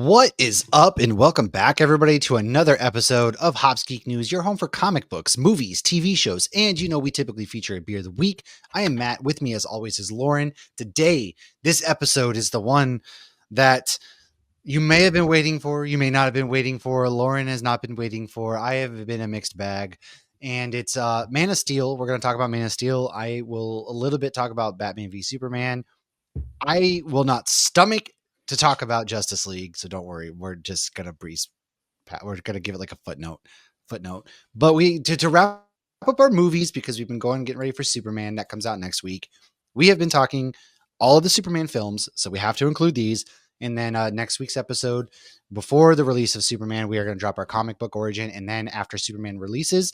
What is up, and welcome back, everybody, to another episode of Hops Geek News, your home for comic books, movies, TV shows, and we typically feature a beer of the week. I am Matt. With me, as always, is Lauren. Today, this episode is the one that you may have been waiting for, you may not have been waiting for. Lauren has not been waiting for. I have been a mixed bag, and it's Man of Steel. We're going to talk about Man of Steel. I will a little bit talk about Batman v Superman. I will not stomach to talk about Justice League, so don't worry. We're just gonna breeze. We're gonna give it like a footnote. But we to wrap up our movies, because we've been getting ready for Superman that comes out next week. We have been talking all of the Superman films, so we have to include these. And then next week's episode, before the release of Superman, we are going to drop our comic book origin, and then after Superman releases,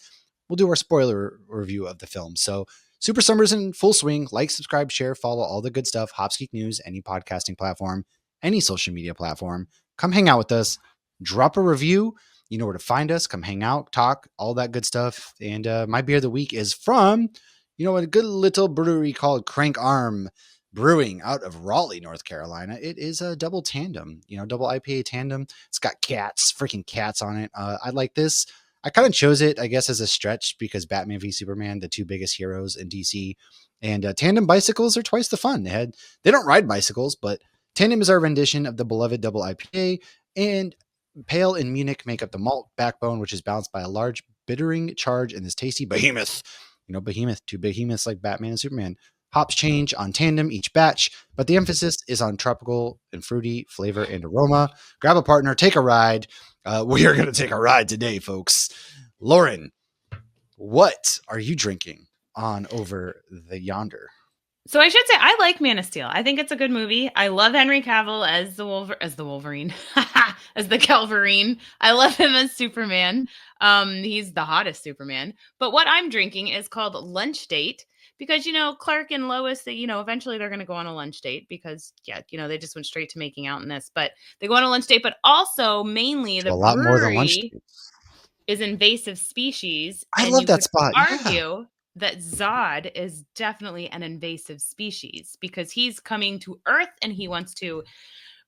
we'll do our spoiler review of the film. So Super Summer's in full swing. Like, subscribe, share, follow, all the good stuff. Hops Geek News, any podcasting platform, any social media platform. Come hang out with us. Drop a review. You know where to find us. Come hang out, talk, all that good stuff. And my beer of the week is from, a good little brewery called Crank Arm Brewing out of Raleigh, North Carolina. It is a double tandem, double IPA tandem. It's got freaking cats on it. I like this. I kind of chose it, I guess, as a stretch because Batman v Superman, the two biggest heroes in DC, and tandem bicycles are twice the fun. They don't ride bicycles, but tandem is our rendition of the beloved double IPA, and Pale and Munich make up the malt backbone, which is balanced by a large bittering charge in this tasty behemoth. Behemoth, two behemoths like Batman and Superman. Hops change on tandem each batch, but the emphasis is on tropical and fruity flavor and aroma. Grab a partner, take a ride. We are going to take a ride today, folks. Lauren, what are you drinking on over the yonder? So I should say I like Man of Steel. I think it's a good movie. I love Henry Cavill as the Wolverine, as the Calverine. I love him as Superman. He's the hottest Superman. But what I'm drinking is called Lunch Date because Clark and Lois, eventually they're going to go on a lunch date because they just went straight to making out in this. But they go on a lunch date, but also mainly the lot more than lunch brewery is invasive species. I love that spot. Argue that Zod is definitely an invasive species because he's coming to Earth and he wants to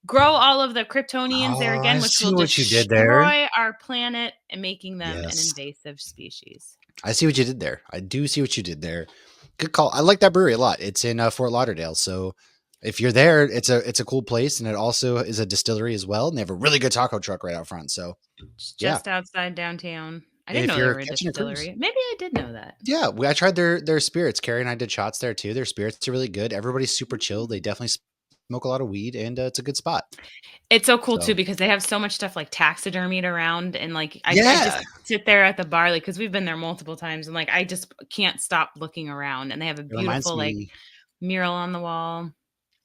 grow all of the Kryptonians there again, which will destroy our planet and making them an invasive species. I see what you did there. I do see what you did there. Good call. I like that brewery a lot. It's in Fort Lauderdale, so if you're there, it's a cool place, and it also is a distillery as well. And they have a really good taco truck right out front. So just outside downtown. I didn't know they were a distillery. Maybe I did know that. Yeah, I tried their spirits. Carrie and I did shots there too. Their spirits are really good. Everybody's super chill. They definitely smoke a lot of weed, and it's a good spot. It's so cool too because they have so much stuff like taxidermied around, and I just sit there at the bar because we've been there multiple times, and I just can't stop looking around. And they have a beautiful mural on the wall.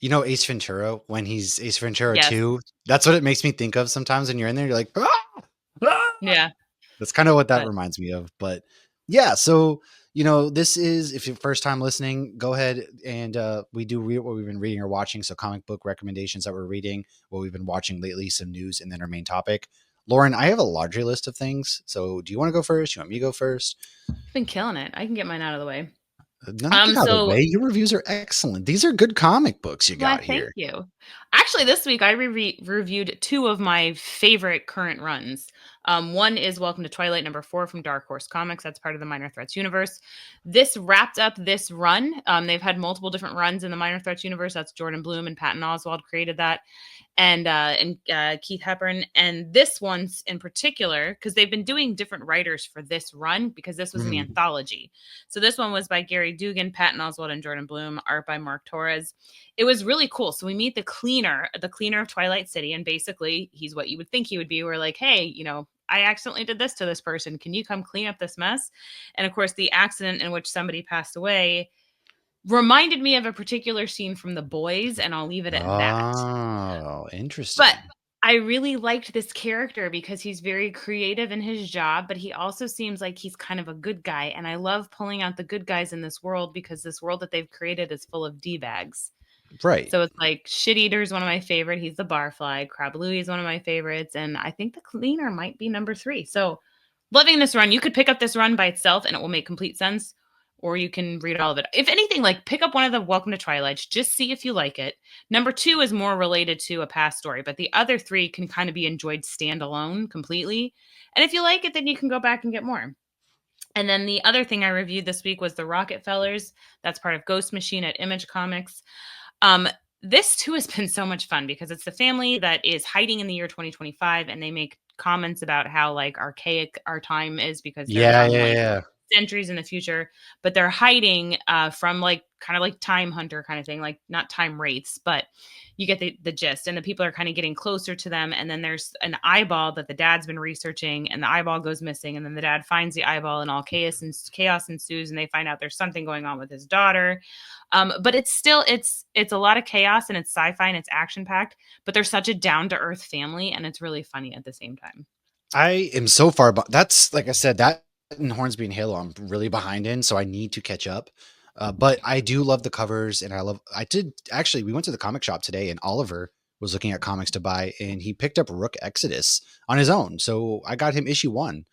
Ace Ventura, when he's Ace Ventura 2, that's what it makes me think of sometimes when you're in there. You're like, yeah. That's kind of what that reminds me of. But yeah, so, this is, if you're first time listening, go ahead and we do read what we've been reading or watching. So comic book recommendations that we're reading, what we've been watching lately, some news, and then our main topic. Lauren, I have a laundry list of things. So do you want to go first? You want me to go first? I've been killing it. I can get mine out of the way. Out of the way. Your reviews are excellent. These are good comic books you got here. Thank you. Actually, this week I reviewed two of my favorite current runs. One is Welcome to Twilight #4 from Dark Horse Comics. That's part of the Minor Threats universe. This wrapped up this run. They've had multiple different runs in the Minor Threats universe. That's Jordan Bloom and Patton Oswalt created that. And Keith Hepburn. And this one's in particular, because they've been doing different writers for this run, because this was an anthology. So this one was by Gary Dugan, Patton Oswalt, and Jordan Bloom, art by Mark Torres. It was really cool. So we meet the cleaner of Twilight City, and basically he's what you would think he would be. We're like, hey, I accidentally did this to this person. Can you come clean up this mess? And of course, the accident in which somebody passed away reminded me of a particular scene from The Boys, and I'll leave it at that. Oh, interesting. But I really liked this character because he's very creative in his job, but he also seems like he's kind of a good guy. And I love pulling out the good guys in this world because this world that they've created is full of D-bags. Right. So it's like Shit Eater is one of my favorite. He's the barfly. Crab Louie is one of my favorites. And I think the cleaner might be #3. So loving this run. You could pick up this run by itself and it will make complete sense. or you can read all of it. If anything, like pick up one of the Welcome to Twilight, just see if you like it. Number two is more related to a past story, but the other three can kind of be enjoyed standalone completely. And if you like it, then you can go back and get more. And then the other thing I reviewed this week was the Rocketfellers. That's part of Ghost Machine at Image Comics. Um, this too has been so much fun because it's the family that is hiding in the year 2025, and they make comments about how like archaic our time is because they're Yeah, from yeah, like yeah. centuries in the future, but they're hiding from like kind of like time hunter kind of thing, like not time wraiths, but you get the gist. And the people are kind of getting closer to them. And then there's an eyeball that the dad's been researching, and the eyeball goes missing. And then the dad finds the eyeball, and all chaos ensues, and they find out there's something going on with his daughter. But it's still it's a lot of chaos, and it's sci-fi and it's action packed. But they're such a down to earth family, and it's really funny at the same time. I am so far, but that's like I said, that and Hornsby and Halo, I'm really behind in, so I need to catch up. But I do love the covers, and I did actually. We went to the comic shop today, and Oliver was looking at comics to buy, and he picked up Rook Exodus on his own. So I got him issue 1.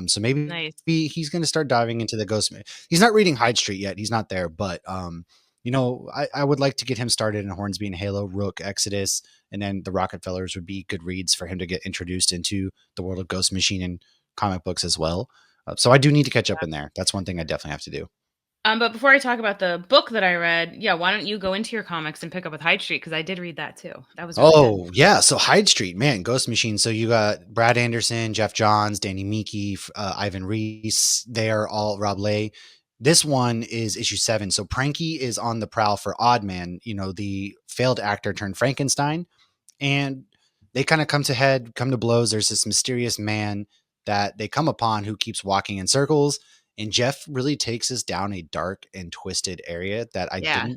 So maybe Nice. he's going to start diving into the Ghost. He's not reading Hyde Street yet. He's not there, but I would like to get him started in Hornsby and Halo, Rook Exodus, and then the Rocketfellers would be good reads for him to get introduced into the world of Ghost Machine and comic books as well. So I do need to catch up in there. That's one thing I definitely have to do. But before I talk about the book that I read, yeah, why don't you go into your comics and pick up with Hyde Street? Because I did read that too. That was really good. Oh, yeah. So Hyde Street, man, Ghost Machine. So you got Brad Anderson, Jeff Johns, Danny Meeke, Ivan Reese. They are all Rob Lay. This one is issue 7. So Pranky is on the prowl for Oddman, the failed actor turned Frankenstein. And they kind of come to blows. There's this mysterious man that they come upon who keeps walking in circles. And Jeff really takes us down a dark and twisted area that Yeah.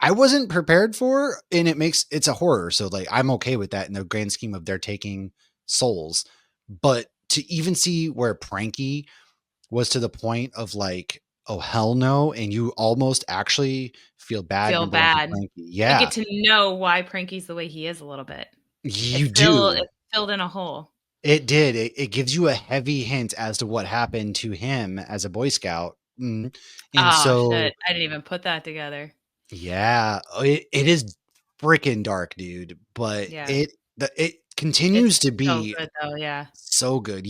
I wasn't prepared for. And it's a horror. So like, I'm okay with that in the grand scheme of their taking souls. But to even see where Pranky was to the point of like, oh, hell no. And you almost actually feel bad, Feel number one, for bad. Pranky. And Yeah, get to know why Pranky's the way he is a little bit. you do. It filled in a hole. It did. It gives you a heavy hint as to what happened to him as a Boy Scout. And Oh shit. so, I didn't even put that together. yeah, it is freaking dark, dude. But Yeah. it It's continues to so be good though, yeah. so good.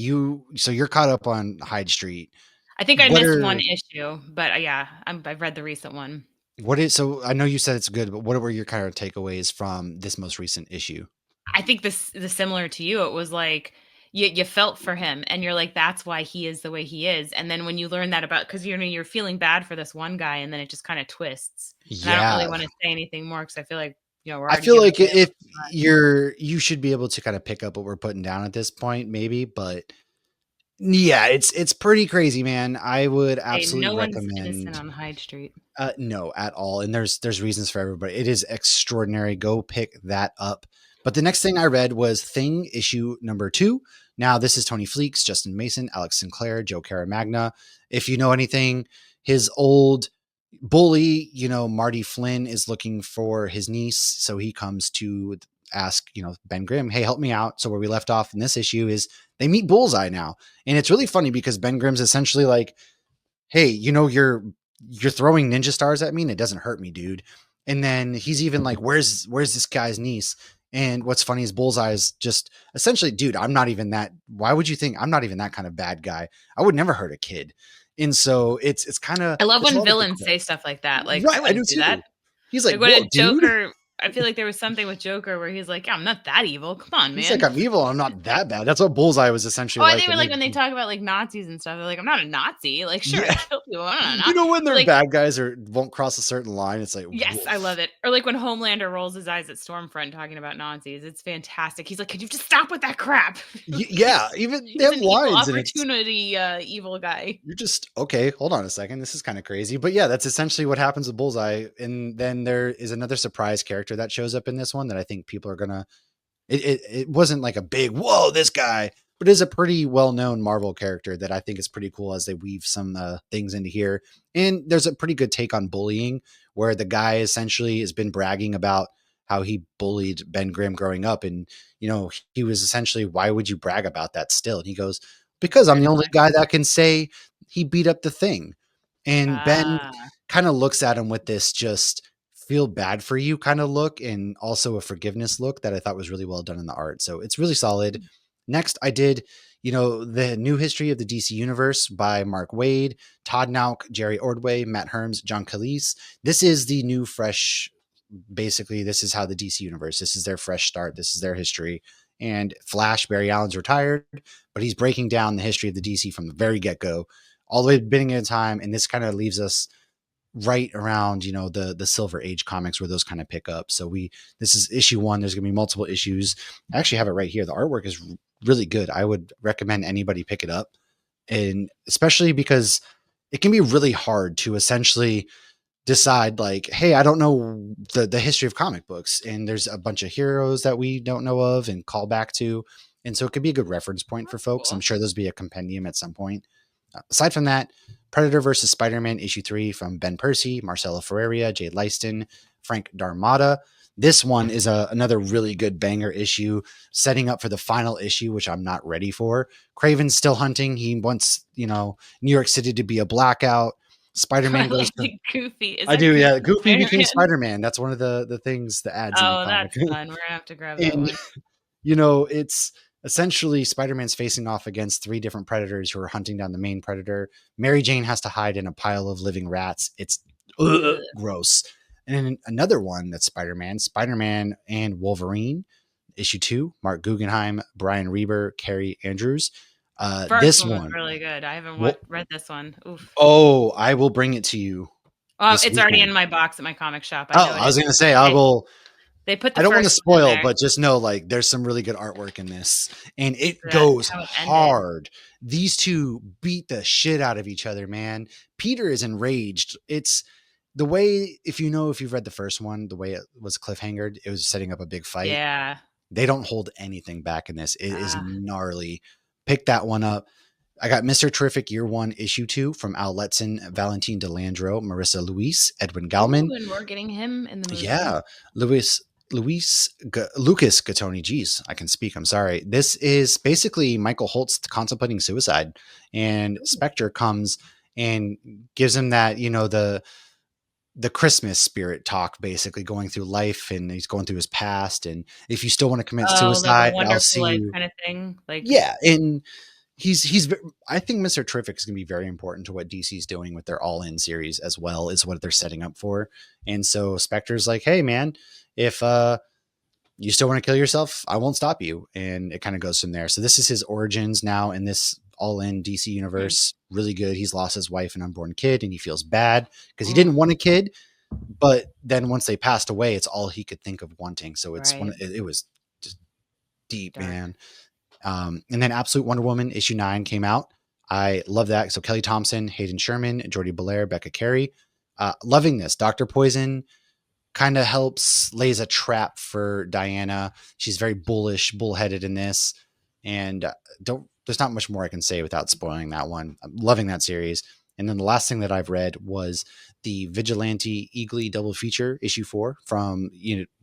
So you're caught up on Hyde Street. I think I What missed one are issue, but yeah, I've read the recent one. what is so I know you said it's good, but what were your kind of takeaways from this most recent issue? I think the similar to you, it was like you felt for him, and you're like, that's why he is the way he is. And then when you learn that about, because you're feeling bad for this one guy, and then it just kind of twists. And I don't Yeah. really want to say anything more because I feel like we're I already feel giving like away. if you should be able to kind of pick up what we're putting down at this point, maybe, but yeah, it's pretty crazy, man. I would Hey, absolutely no one's innocent recommend. on Hyde Street. No, at all. And there's reasons for everybody. It is extraordinary. Go pick that up. But the next thing I read was Thing issue number 2. Now this is Tony Fleeks, Justin Mason, Alex Sinclair, Joe Caramagna. If you know anything, his old bully, Marty Flynn is looking for his niece, so he comes to ask, Ben Grimm, hey, help me out. So where we left off in this issue is they meet Bullseye now, and it's really funny because Ben Grimm's essentially like, hey, you're throwing ninja stars at me and it doesn't hurt me, dude. And then he's even like, where's this guy's niece? And what's funny is Bullseye's just essentially, dude, I'm not even that. Why would you think I'm not even that kind of bad guy? I would never hurt a kid. And so it's kind of I love it's a when lot of the villains say stuff like that. Like, I right. I do wouldn't do that. too. He's like, Like when whoa, a dude. Joker, I feel like there was something with Joker where he's like, yeah, I'm not that evil. Come on, He's like, man. I'm evil. I'm not that bad. That's what Bullseye was essentially Oh, like. they were And like when they talk about like Nazis and stuff. They're like, I'm not a Nazi. Like, sure, I yeah, kill people. I'm not a Nazi. when But they're like, bad guys or won't cross a certain line, it's like, yes, I woof. love it. Or like when Homelander rolls his eyes at Stormfront talking about Nazis. It's fantastic. He's like, could you just stop with that crap? Yeah, even they He's have an equal lines, and it's opportunity evil guy. you're just okay. Hold on a second. This is kind of crazy, but yeah, that's essentially what happens with Bullseye. And then there is another surprise character that shows up in this one that I think people are gonna. It wasn't like a big whoa, this guy, but is a pretty well known Marvel character that I think is pretty cool as they weave some things into here. And there's a pretty good take on bullying, where the guy essentially has been bragging about how he bullied Ben Grimm growing up, and he was essentially, why would you brag about that still? And he goes, because I'm the only guy that can say he beat up the Thing. And Ben Ah. kind of looks at him with this just feel bad for you kind of look, and also a forgiveness look that I thought was really well done in the art. So it's really solid. Next, I did, the new history of the DC universe by Mark Waid, Todd Nauck, Jerry Ordway, Matt Herms, John Calise. This is the new fresh, basically this is how the DC universe, this is their fresh start. This is their history. And Flash, Barry Allen's retired, but he's breaking down the history of the DC from the very get-go, all the way to the beginning of time. And this kind of leaves us right around, the Silver Age comics where those kind of pick up. So this is issue 1. There's going to be multiple issues. I actually have it right here. The artwork is really good. I would recommend anybody pick it up, and especially because it can be really hard to essentially decide, like, hey, I don't know the history of comic books, and there's a bunch of heroes that we don't know of and call back to. And so it could be a good reference point for That's folks. I'm cool. sure there's be a compendium at some point. Aside from that, Predator versus Spider-Man issue 3 from Ben Percy, Marcelo Ferreira, Jay Leiston, Frank Darmada. This one is another really good banger issue, setting up for the final issue, which I'm not ready for. Craven's still hunting. He wants, New York City to be a blackout. Spider-Man I goes like to, the Goofy. Is I that do, Goofy yeah. the Goofy became Spider-Man? Spider-Man. That's one of the things, the ads in the Oh, comic. that's fun. We're gonna have to grab that And one. it's essentially Spider-Man's facing off against 3 different predators who are hunting down the main predator. Mary Jane has to hide in a pile of living rats. It's Ugh. gross. And then another one that's Spider-Man and Wolverine, issue 2, Mark Guggenheim, Brian Reber, Carrie Andrews. First This one was one, really good. I haven't well, read this one. Oof. I will bring it to you this It's already in weekend. my box at my comic shop. I Oh, know it I was is. going to say, They, they put I the don't want to first one in spoil, there. but just know, like, there's some really good artwork in this, and it That goes how it ended. hard. These two beat the shit out of each other, man. Peter is enraged. It's the way, if you've read the first one, the way it was cliffhangered, it was setting up a big fight. Yeah. They don't hold anything back in this. It is Ah. gnarly. Pick that one up. I got Mr. Terrific Year 1, Issue 2 from Al Letson, Valentine DeLandro, Marissa Luis, Edwin Galman. Ooh, and we're getting him in the movie. Yeah, Luis Lucas Gattoni. Geez, I can speak. I'm sorry. This is basically Michael Holtz contemplating suicide, and Ooh. Spectre comes and gives him that, the Christmas spirit talk, basically going through life, and he's going through his past. And if you still want to commit Oh, like a suicide, I'll wonderful see life you. kind of thing. Like, Yeah, and he's I think Mr. Terrific is going to be very important to what DC's doing with their All In series, as well as what they're setting up for. And so Spectre's like, hey man, if you still want to kill yourself, I won't stop you. And it kind of goes from there. So this is his origins now in this All In DC hmm. universe. Really good. He's lost his wife and unborn kid, and he feels bad because he Ooh, didn't want a kid, but then once they passed away, it's all he could think of wanting. So right. it was just deep, Dark. man. And then Absolute Wonder Woman issue 9 came out. I love that. So Kelly Thompson, Hayden Sherman, Jordi Belair, Becca Carey. Loving this. Dr. Poison kind of lays a trap for Diana. She's very bullheaded in this. And there's not much more I can say without spoiling that one. I'm loving that series. And then the last thing that I've read was the Vigilante Eagly double feature, issue 4 from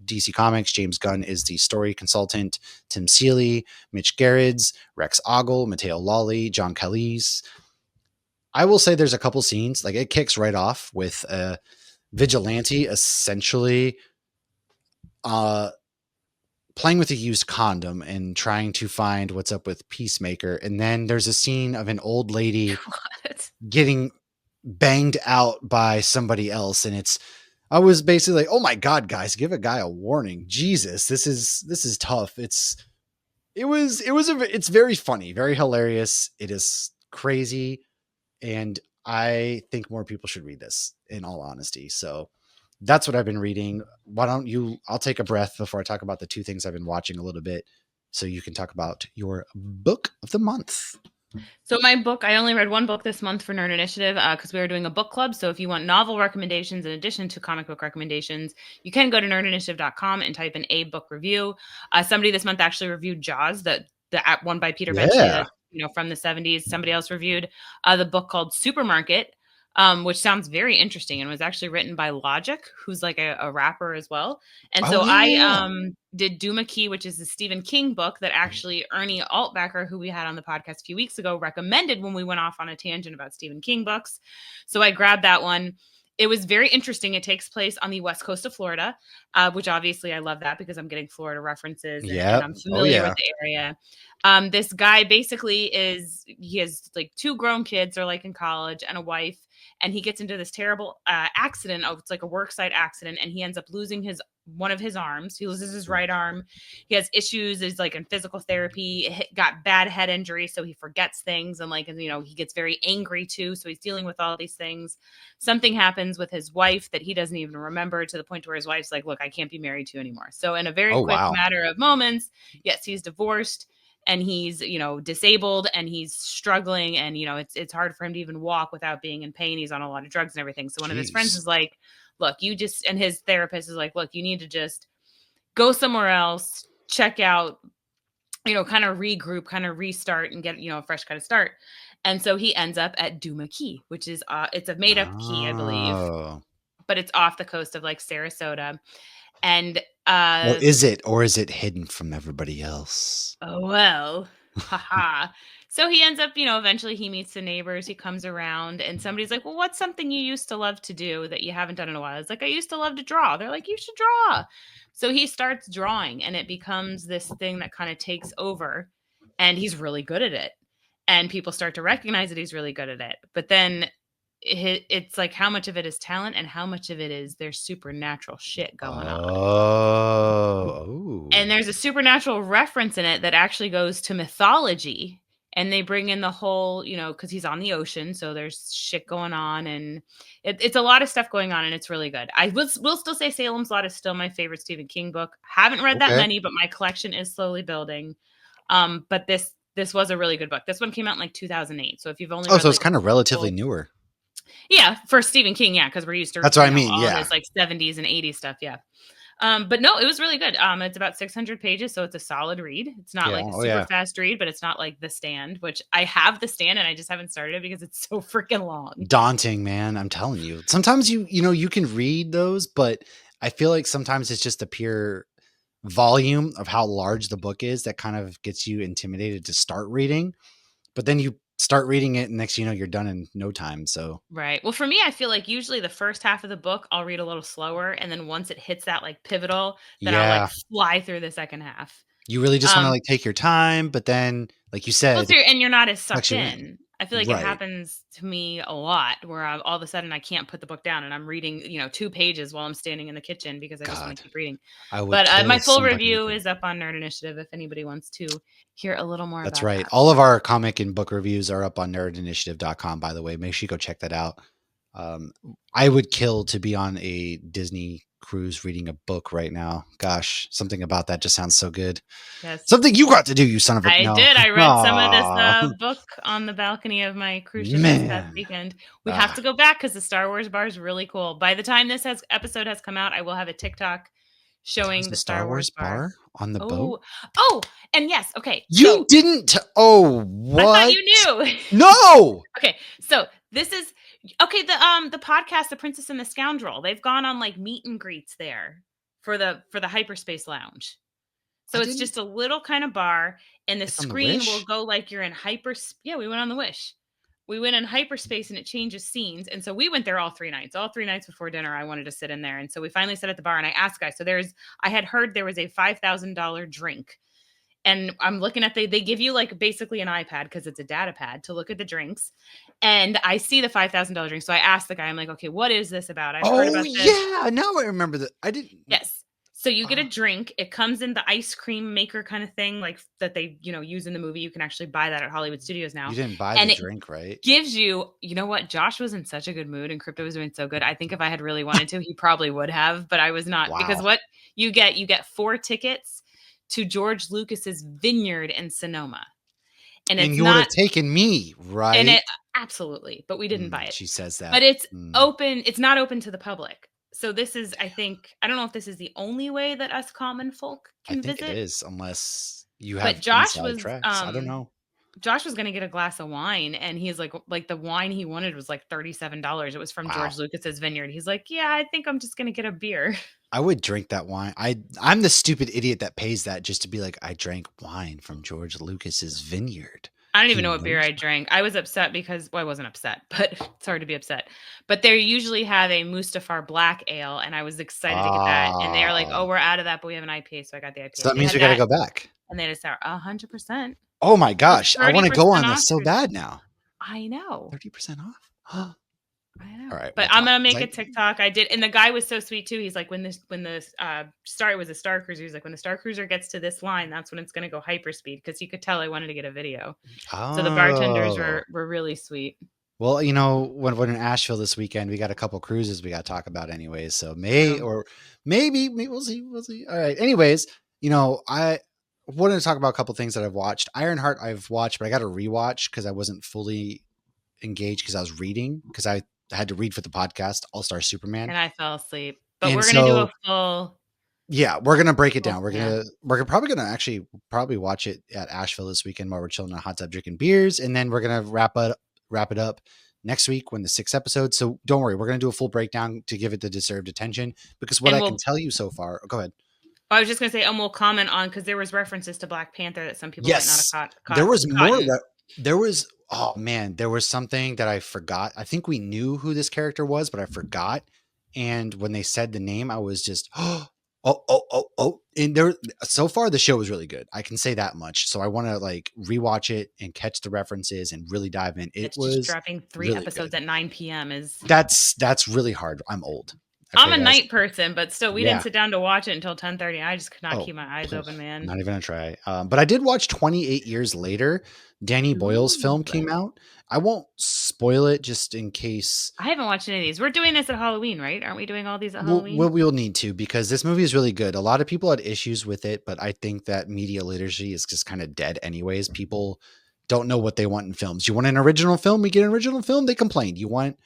DC Comics. James Gunn is the story consultant. Tim Seeley, Mitch Gerrits, Rex Ogle, Matteo Lawley, John Calise. I will say there's a couple scenes, like it kicks right off with Vigilante essentially uh, playing with a used condom and trying to find what's up with Peacemaker. And then there's a scene of an old lady What? getting banged out by somebody else. And I was basically like, oh my God, guys, give a guy a warning. Jesus, this is tough. It's very funny, very hilarious. It is crazy. And I think more people should read this, in all honesty. So that's what I've been reading. Why don't I'll take a breath before I talk about the 2 things I've been watching a little bit, so you can talk about your book of the month. So my book, I only read one book this month for Nerd Initiative because we are doing a book club. So if you want novel recommendations in addition to comic book recommendations, you can go to nerdinitiative.com and type in a book review. Somebody this month actually reviewed Jaws, the one by Peter Benchley, Yeah. that from the 70s. Somebody else reviewed the book called Supermarket which sounds very interesting and was actually written by Logic, who's like a rapper as well. And Oh so yeah, I yeah, yeah. did Duma Key, which is the Stephen King book that actually Ernie Altbacker, who we had on the podcast a few weeks ago, recommended when we went off on a tangent about Stephen King books. So I grabbed that one. It was very interesting. It takes place on the west coast of Florida, which obviously I love that because I'm getting Florida references and Yep. I'm Oh familiar with yeah. the area. This guy basically he has like two grown kids, they're like in college, and a wife, and he gets into this terrible accident. Oh, it's like a worksite accident, and he ends up losing his one of his arms. He loses his right arm. He has issues. Is like in physical therapy. Got bad head injury, so he forgets things, and like he gets very angry too. So he's dealing with all these things. Something happens with his wife that he doesn't even remember, to the point where his wife's like, "Look, I can't be married to you anymore." So in a very Oh quick wow. matter of moments, yes, he's divorced and he's disabled and he's struggling, and it's hard for him to even walk without being in pain. He's on a lot of drugs and everything. So one of his friends Jeez. is like, look, you just, and his therapist is like, look, you need to just go somewhere else, check out, kind of regroup, kind of restart, and get a fresh kind of start. And so he ends up at Duma Key, which is it's a made up key, I believe, Oh. but it's off the coast of like Sarasota. And Or is it hidden from everybody else? oh, well, haha. So he ends up, eventually he meets the neighbors. He comes around and somebody's like, well, what's something you used to love to do that you haven't done in a while? It's like, I used to love to draw. They're like, you should draw. So he starts drawing and it becomes this thing that kind of takes over, and he's really good at it. And people start to recognize that he's really good at it. But then it's like how much of it is talent and how much of it is there's supernatural shit going on. Oh. Ooh. And there's a supernatural reference in it that actually goes to mythology. And they bring in the whole, because he's on the ocean, so there's shit going on, and it's a lot of stuff going on, and it's really good. I will still say Salem's Lot is still my favorite Stephen King book. Haven't read that Okay. many, but my collection is slowly building. But this was a really good book. This one came out in like 2008, so if you've only Oh, read so it's like kind of relatively full, newer. yeah, for Stephen King, yeah, because we're used to That's what I mean. all Yeah. his like 70s and 80s stuff, yeah. But no, it was really good. It's about 600 pages, so it's a solid read. It's not Yeah. like a Oh super yeah. fast read, but it's not like The Stand, which I have The Stand and I just haven't started it because it's so freaking long. Daunting, man. I'm telling you. Sometimes you can read those, but I feel like sometimes it's just the pure volume of how large the book is that kind of gets you intimidated to start reading. But then you start reading it, and next you're done in no time. So Right. Well, for me, I feel like usually the first half of the book I'll read a little slower, and then once it hits that like pivotal, then I'll like yeah, fly through the second half. you really just want to Um, like take your time, but then, like you Well, said, and you're not as sucks sucked you in. in. I feel like it Right. happens to me a lot where all of a sudden I can't put the book down and I'm reading, 2 pages while I'm standing in the kitchen because I just want God, to keep reading. I would But kill my full somebody review to. is up on Nerd Initiative if anybody wants to hear a little more That's about right. that. All of our comic and book reviews are up on nerdinitiative.com, by the way. Make sure you go check that out. Um, I would kill to be on a Disney cruise reading a book right now. Gosh, something about that just sounds so good. Yes, Something you got to do, you son of a I no. did. I read some of this Aw, book on the balcony of my cruise ship this past man. weekend. We have Ah, to go back because the Star Wars bar is really cool. By the time episode has come out, I will have a TikTok there was showing a the Star Star Wars Wars bar. bar on the boat? Oh, oh, and yes, okay. You So didn't. Oh, I thought what? you knew. No. Okay, so this is okay. The podcast, The Princess and the Scoundrel, they've gone on like meet and greets there for the hyperspace lounge. I So it's didn't. just a little kind of bar, and the It's on the screen will Wish. go like you're in hyper. Yeah, we went on the Wish. We went in hyperspace and it changes scenes. And so we went there all 3 nights. All 3 nights before dinner, I wanted to sit in there. And so we finally sat at the bar and I asked guys. So I had heard there was a $5,000 drink. And I'm looking at they give you like basically an iPad because it's a data pad to look at the drinks. And I see the $5,000 drink. So I asked the guy, I'm like, okay, what is this about? I've heard Oh about this. yeah, now I remember that. I didn't. Yes. So you get a Uh, drink. It comes in the ice cream maker kind of thing, like that they, use in the movie. You can actually buy that at Hollywood Studios you now. didn't buy the And it drink, right? gives you, you know what? Josh was in such a good mood and Crypto was doing so good. I think if I had really wanted to, he probably would have, but I was not because Wow. what you get 4 tickets to George Lucas's vineyard in Sonoma. And And it's you would have not, taken me, and right? it absolutely, but we didn't buy it. She says But that. it's Mm, open, it's not open to the public. So this is, I don't know if this is the only way that us common folk I can think it visit, is, unless you but have Josh inside was tracks. I don't know. Josh was gonna get a glass of wine, and he's like the wine he wanted was like $37. It was from Wow. George Lucas's vineyard. He's like, "Yeah, I think I'm just gonna get a beer." I would drink that wine. I'm the stupid idiot that pays that just to be like, I drank wine from George Lucas's vineyard. I don't He even know what beer knows. I drank. I was upset because well, I wasn't upset, but it's hard to be upset. But they usually have a Mustafar Black Ale, and I was excited to get that. And they are like, Ah, "Oh, we're out of that, but we have an IPA," so I got the so IPA. that They means had we got to that, go back. and they had a sour. 100%. Oh my It was gosh, I want to go 30% on off. this so bad now. I know. 30% off. I know. All right, But we'll I'm talk. gonna 'Cause make a TikTok. I did, and the guy was so sweet too. He's like, when this star it was a Star Cruiser. He's like, when the Star Cruiser gets to this line, that's when it's gonna go hyperspeed because he could tell I wanted to get a video. So the bartenders Oh. were really sweet. Well, when we're in Asheville this weekend, we got a couple cruises we got to talk about anyways. So True. maybe we'll see. We'll see. All right. Anyways, I wanted to talk about a couple things that I've watched. Ironheart I've watched, but I got to rewatch because I wasn't fully engaged because I was reading because I had to read for the podcast All Star Superman. And I fell asleep. But And we're gonna do a so full yeah, we're gonna break it full down. We're span. gonna we're probably gonna actually probably watch it at Asheville this weekend while we're chilling in a hot tub drinking beers, and then we're gonna wrap it up next week when the 6th episode. So don't worry, we're gonna do a full breakdown to give it the deserved attention because what And I can we'll tell you so far. Go ahead. I was just gonna say, and we'll comment on because there was references to Black Panther that some people might not have Yes, there was more caught. that there was. Oh man, there was something that I forgot. I think we knew who this character was, but I forgot. And when they said the name, I was just oh. And there, so far the show was really good. I can say that much. So I want to like rewatch it and catch the references and really dive in. It It's just was dropping 3 really episodes good. at 9 p.m. is That's really hard. I'm old. I'm Okay, a guys. night person, but still, we didn't Yeah. sit down to watch it until 10:30. I just could not Oh, keep my eyes open, man. not even a try. But I did watch 28 Years Later. Danny Boyle's film Ooh. came out. I won't spoil it just in case. I haven't watched any of these. We're doing this at Halloween, right? Aren't we doing all these at We'll, Halloween? we'll, we'll need to because this movie is really good. A lot of people had issues with it, but I think that media literacy is just kind of dead anyways. People don't know what they want in films. You want an original film? We get an original film. They complain. You want,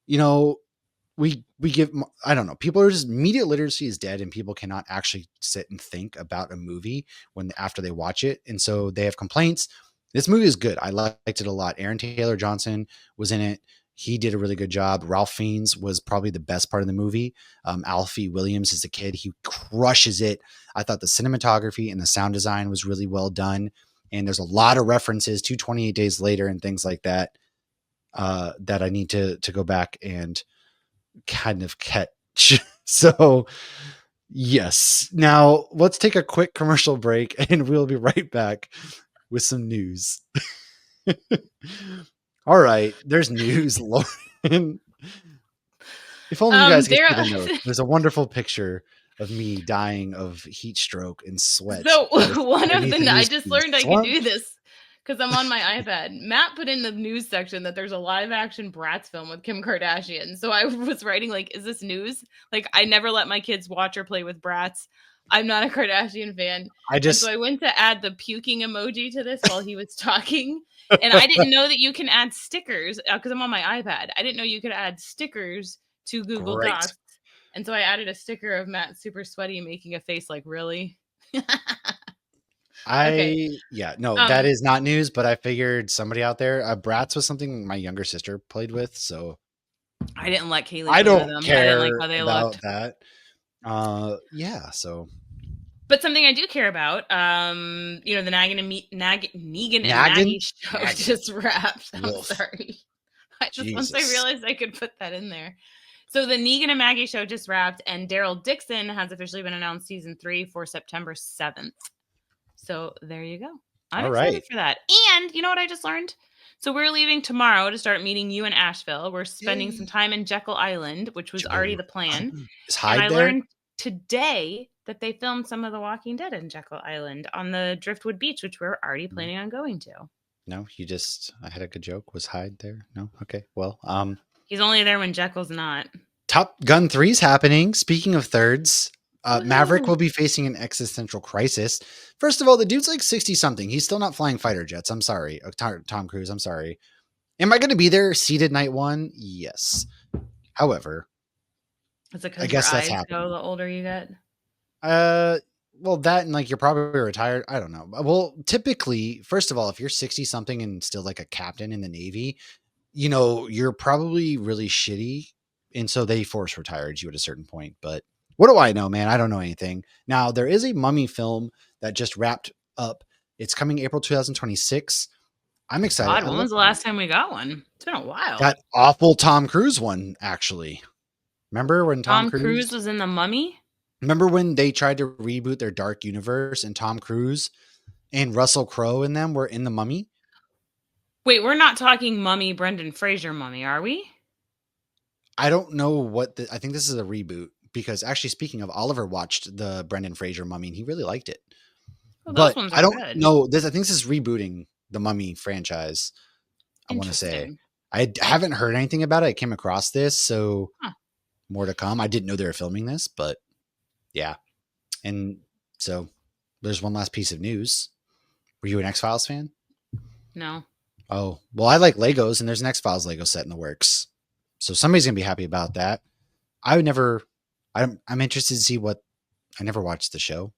you know, we give, I don't know, people are just, media literacy is dead and people cannot actually sit and think about a movie when after they watch it, and so they have complaints. This movie is good. I liked it a lot. Aaron Taylor Johnson was in it. He did a really good job. Ralph Fiennes was probably the best part of the movie. Alfie Williams is a kid. He crushes it. I thought the cinematography and the sound design was really well done, and there's a lot of references to 28 Days Later and things like that that I need to go back and kind of catch. So, yes. Now, let's take a quick commercial break and we'll be right back with some news. All right, there's news, Lauren. If only you guys could There see the note. There's a wonderful picture of me dying of heat stroke and sweat so one of underneath the the I news just piece. learned I could do this because I'm on my iPad. Matt put in the news section that there's a live action Bratz film with Kim Kardashian. So I was writing like, is this news? Like I never let my kids watch or play with Bratz. I'm not a Kardashian fan. I And so just I went to add the puking emoji to this while he was talking. And I didn't know that you can add stickers because I'm on my iPad. I didn't know you could add stickers to Google great. Docs. And so I added a sticker of Matt super sweaty making a face like, really? Okay. No, that Um, is not news, but I figured somebody out there, Bratz was something my younger sister played with, so I didn't let Kaylee I play with don't them. I didn't like care how they about looked. that. Yeah, so But something I do care about, the Negan and nagging, Maggie show nagging. just wrapped. I'm Woof. sorry. I just once I Jesus. realized I could put that in there. So the Negan and Maggie show just wrapped, and Daryl Dixon has officially been announced season 3 for September 7th. So there you go. I'm All excited right. for that. And you know what I just learned? So we're leaving tomorrow to start meeting you in Asheville. We're spending some Yay. time in Jekyll Island, which was already the plan. Is And Hyde I there? learned today that they filmed some of The Walking Dead in Jekyll Island on the Driftwood Beach, which we're already planning on going to. No, I had a good joke. Was Hyde there? No? Okay. Well, He's only there when Jekyll's not. Top Gun 3's happening. Speaking of thirds, Maverick Woohoo! will be facing an existential crisis. First of all, the dude's like 60 something. He's still not flying fighter jets. I'm sorry. Tom Cruise, I'm sorry. Am I going to be there seated night one? Yes. However, Is it I because your guess that's eyes go happening. the older you get? Uh, Well, that and like you're probably retired. I don't know. Well, typically, first of all, if you're 60 something and still like a captain in the Navy, you're probably really shitty. And so they force retired you at a certain point. But what do I know, man? I don't know anything. Now, there is a Mummy film that just wrapped up. It's coming April 2026. I'm excited. God, I when love was the last time we got one? It's been a while. that awful Tom Cruise one, actually. Remember when Tom Cruise was in The Mummy? Remember when they tried to reboot their dark universe and Tom Cruise and Russell Crowe and them were in The Mummy? Wait, we're not talking Mummy, Brendan Fraser Mummy, are we? I don't know I think this is a reboot because actually speaking of, Oliver watched the Brendan Fraser Mummy and he really liked it. Well, those But ones I are don't good. know this. I think this is rebooting the Mummy franchise. I want to say Interesting. haven't heard anything about it. I came across this, so Huh. more to come. I didn't know they were filming this, but yeah. And so there's one last piece of news. Were you an X-Files fan? No. Oh, well, I like Legos and there's an X-Files Lego set in the works. So somebody's going to be happy about that. I'm interested to see I never watched the show.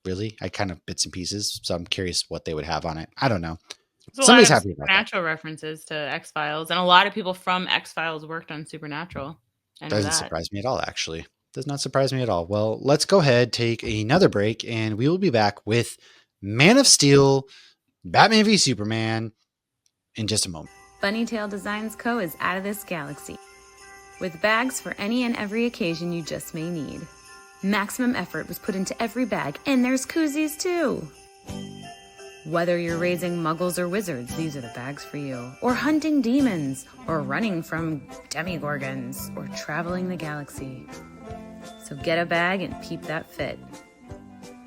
Really? I kind of bits and pieces. So I'm curious what they would have on it. I don't know. There's a lot Somebody's of happy about that. supernatural references to X-Files, and a lot of people from X-Files worked on Supernatural. I know Doesn't that. surprise me at all, actually. Does not surprise me at all. Well, let's go ahead, take another break, and we will be back with Man of Steel, Batman v Superman in just a moment. Bunnytail Designs Co. is out of this galaxy, with bags for any and every occasion you just may need. Maximum effort was put into every bag, and there's koozies too. Whether you're raising muggles or wizards, these are the bags for you. Or hunting demons, or running from demigorgons, or traveling the galaxy. So get a bag and peep that fit.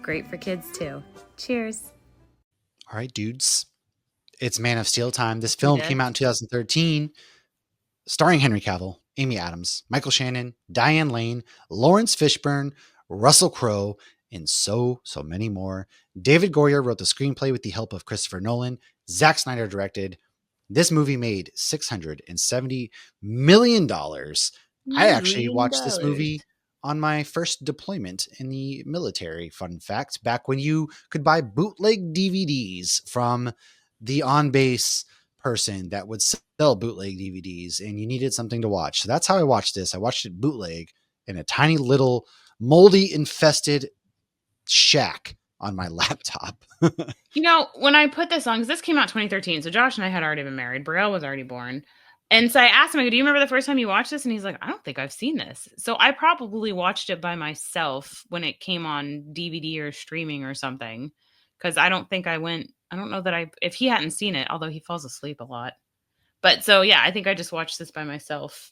Great for kids too. Cheers. All right, dudes. It's Man of Steel time. This film came out in 2013, starring Henry Cavill, Amy Adams, Michael Shannon, Diane Lane, Lawrence Fishburne, Russell Crowe, and so many more. David Goyer wrote the screenplay with the help of Christopher Nolan. Zack Snyder directed. This movie made $670 million. I actually watched this movie on my first deployment in the military. Fun fact, back when you could buy bootleg DVDs from the on-base person that would sell bootleg DVDs and you needed something to watch. So that's how I watched this. I watched it bootleg in a tiny little moldy infested shack on my laptop. When I put this on, because this came out 2013, so Josh and I had already been married. Brielle was already born. And so I asked him, I go, do you remember the first time you watched this? And he's like, I don't think I've seen this. So I probably watched it by myself when it came on DVD or streaming or something. Because I don't know that if he hadn't seen it, although he falls asleep a lot. But so, yeah, I think I just watched this by myself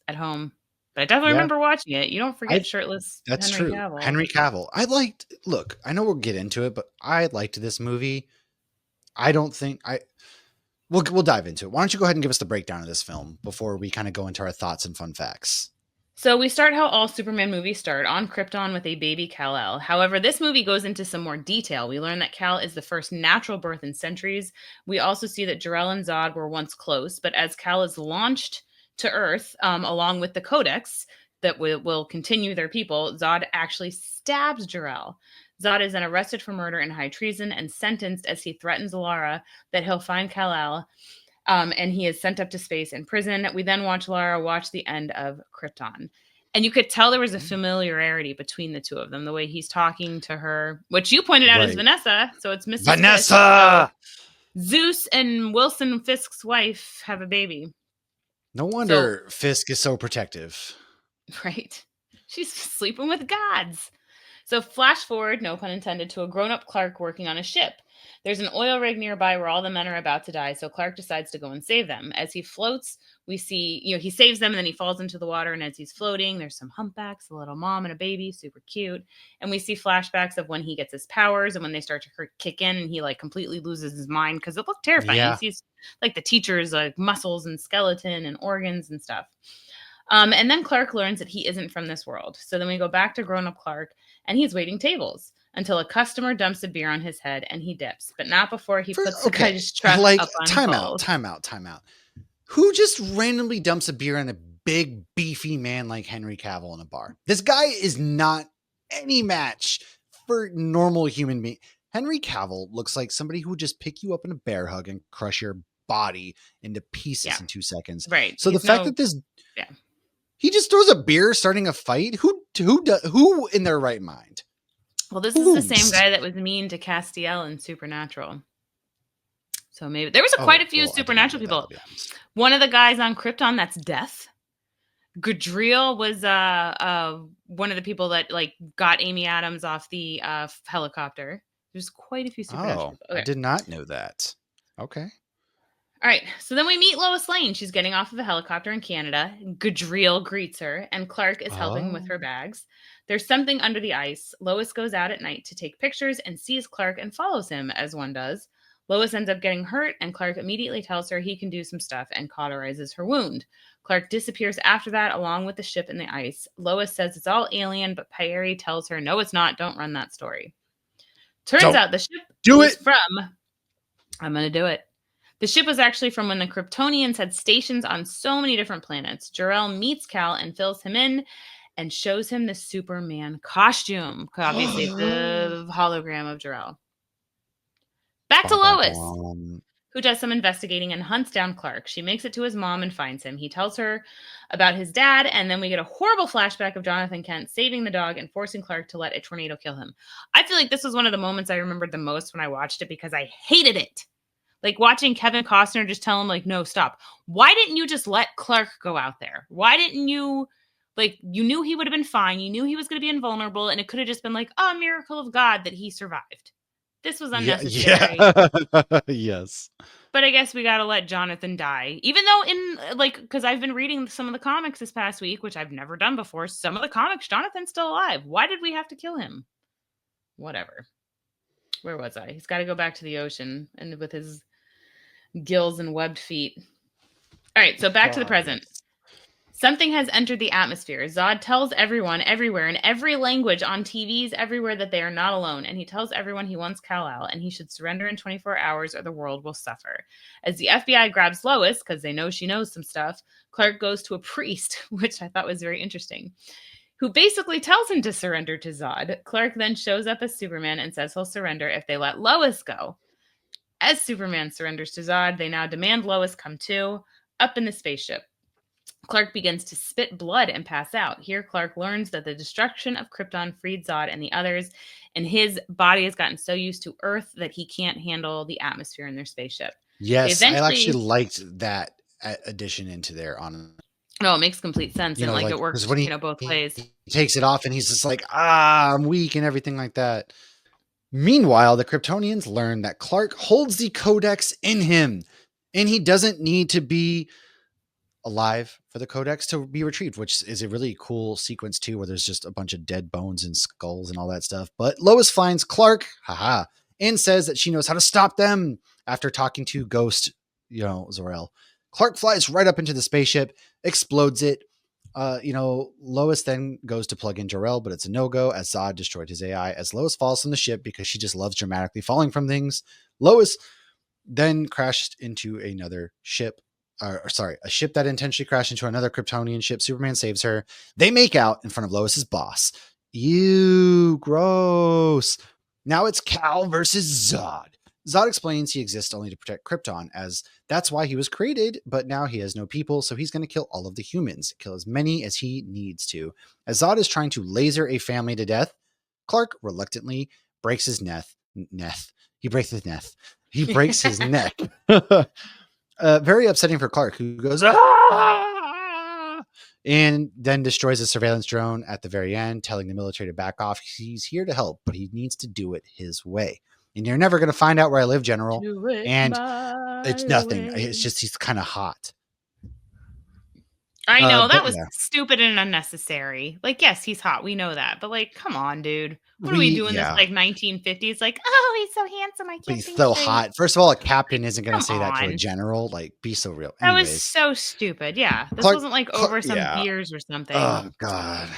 at home. But I definitely remember watching it. You don't forget shirtless That's Henry true. Cavill. Henry Cavill. Look, I know we'll get into it, but I liked this movie. I don't think we'll dive into it. Why don't you go ahead and give us the breakdown of this film before we kind of go into our thoughts and fun facts? So we start how all Superman movies start, on Krypton with a baby Kal-El. However, this movie goes into some more detail. We learn that Kal is the first natural birth in centuries. We also see that Jor-El and Zod were once close, but as Kal is launched to Earth, along with the Codex that will continue their people, Zod actually stabs Jor-El. Zod is then arrested for murder and high treason and sentenced as he threatens Lara that he'll find Kal-El. And he is sent up to space in prison. We then watch Lara watch the end of Krypton. And you could tell there was a familiarity between the two of them, the way he's talking to her, which you pointed out is Vanessa. So it's Mrs. Vanessa! Fisk. Zeus and Wilson Fisk's wife have a baby. No wonder Fisk is so protective. Right. She's sleeping with gods. So flash forward, no pun intended, to a grown-up Clark working on a ship. There's an oil rig nearby where all the men are about to die, so Clark decides to go and save them. As he floats, we see, he saves them and then he falls into the water, and as he's floating, there's some humpbacks, a little mom and a baby, super cute. And we see flashbacks of when he gets his powers and when they start to kick in and he completely loses his mind because it looked terrifying. Yeah. He sees the teacher's muscles and skeleton and organs and stuff. And then Clark learns that he isn't from this world. So then we go back to grown-up Clark, and he's waiting tables until a customer dumps a beer on his head, and he dips, but not before he puts the guy's truck up on hold. Time out. Who just randomly dumps a beer on a big, beefy man like Henry Cavill in a bar? This guy is not any match for normal human being. Henry Cavill looks like somebody who would just pick you up in a bear hug and crush your body into pieces in 2 seconds. Right. So the fact that this, yeah, he just throws a beer starting a fight. Who in their right mind? Well, this is the same guy that was mean to Castiel in Supernatural. So maybe there was quite a few Supernatural people. One of the guys on Krypton, that's Death. Gadriel was one of the people that like got Amy Adams off the helicopter. There's quite a few Supernatural people. Okay. I did not know that. Okay. All right, so then we meet Lois Lane. She's getting off of a helicopter in Canada. Gadriel greets her, and Clark is helping with her bags. There's something under the ice. Lois goes out at night to take pictures and sees Clark and follows him, as one does. Lois ends up getting hurt, and Clark immediately tells her he can do some stuff and cauterizes her wound. Clark disappears after that, along with the ship in the ice. Lois says it's all alien, but Perry tells her, no, it's not. Don't run that story. Turns out the ship I'm going to do it. The ship was actually from when the Kryptonians had stations on so many different planets. Jor-El meets Cal and fills him in and shows him the Superman costume. Obviously, it's the hologram of Jor-El. Back to Lois, who does some investigating and hunts down Clark. She makes it to his mom and finds him. He tells her about his dad, and then we get a horrible flashback of Jonathan Kent saving the dog and forcing Clark to let a tornado kill him. I feel like this was one of the moments I remembered the most when I watched it because I hated it. Like watching Kevin Costner just tell him, like, no, stop. Why didn't you just let Clark go out there? Why didn't you, like, you knew he would have been fine. You knew he was going to be invulnerable, and it could have just been like, oh, a miracle of God that he survived. This was unnecessary. Yeah. Yes. But I guess we got to let Jonathan die. Even though because I've been reading some of the comics this past week, which I've never done before. Some of the comics, Jonathan's still alive. Why did we have to kill him? Whatever. Where was I? He's got to go back to the ocean and with his gills and webbed feet. All right, so back to the present. Something has entered the atmosphere. Zod tells everyone, everywhere, in every language, on TVs, everywhere, that they are not alone. And he tells everyone he wants Kal-El, and he should surrender in 24 hours or the world will suffer. As the FBI grabs Lois, because they know she knows some stuff, Clark goes to a priest, which I thought was very interesting, who basically tells him to surrender to Zod. Clark then shows up as Superman and says he'll surrender if they let Lois go. As Superman surrenders to Zod, they now demand Lois come too, up in the spaceship. Clark begins to spit blood and pass out. Here, Clark learns that the destruction of Krypton freed Zod and the others, and his body has gotten so used to Earth that he can't handle the atmosphere in their spaceship. Yes, I actually liked that addition into there. No, it makes complete sense, and like it works, when both ways. He takes it off, and he's just like, I'm weak, and everything like that. Meanwhile, the Kryptonians learn that Clark holds the Codex in him, and he doesn't need to be alive for the Codex to be retrieved, which is a really cool sequence too, where there's just a bunch of dead bones and skulls and all that stuff. But Lois finds Clark, and says that she knows how to stop them after talking to Ghost, Zor-El. Clark flies right up into the spaceship, explodes it. Lois then goes to plug in Jor-El, but it's a no-go as Zod destroyed his AI. As Lois falls from the ship because she just loves dramatically falling from things, Lois then crashed into another ship. A ship that intentionally crashed into another Kryptonian ship. Superman saves her. They make out in front of Lois's boss. Ew, gross. Now it's Kal versus Zod. Zod explains he exists only to protect Krypton, as that's why he was created, but now he has no people, so he's going to kill all of the humans, kill as many as he needs to. As Zod is trying to laser a family to death, Clark reluctantly breaks his neck. He breaks his neck. He breaks his neck. Very upsetting for Clark, who goes, and then destroys a surveillance drone at the very end, telling the military to back off. He's here to help, but he needs to do it his way. And you're never going to find out where I live, General. And it's nothing. It's just he's kind of hot. I know, that was stupid and unnecessary. Like, yes, he's hot. We know that. But, like, come on, dude. What are we doing this, like, 1950s? Like, oh, he's so handsome. I can't think He's so hot. First of all, a captain isn't going to say that to a general. Like, be so real. That was so stupid. Yeah. This wasn't, like, over some beers or something. Oh, God.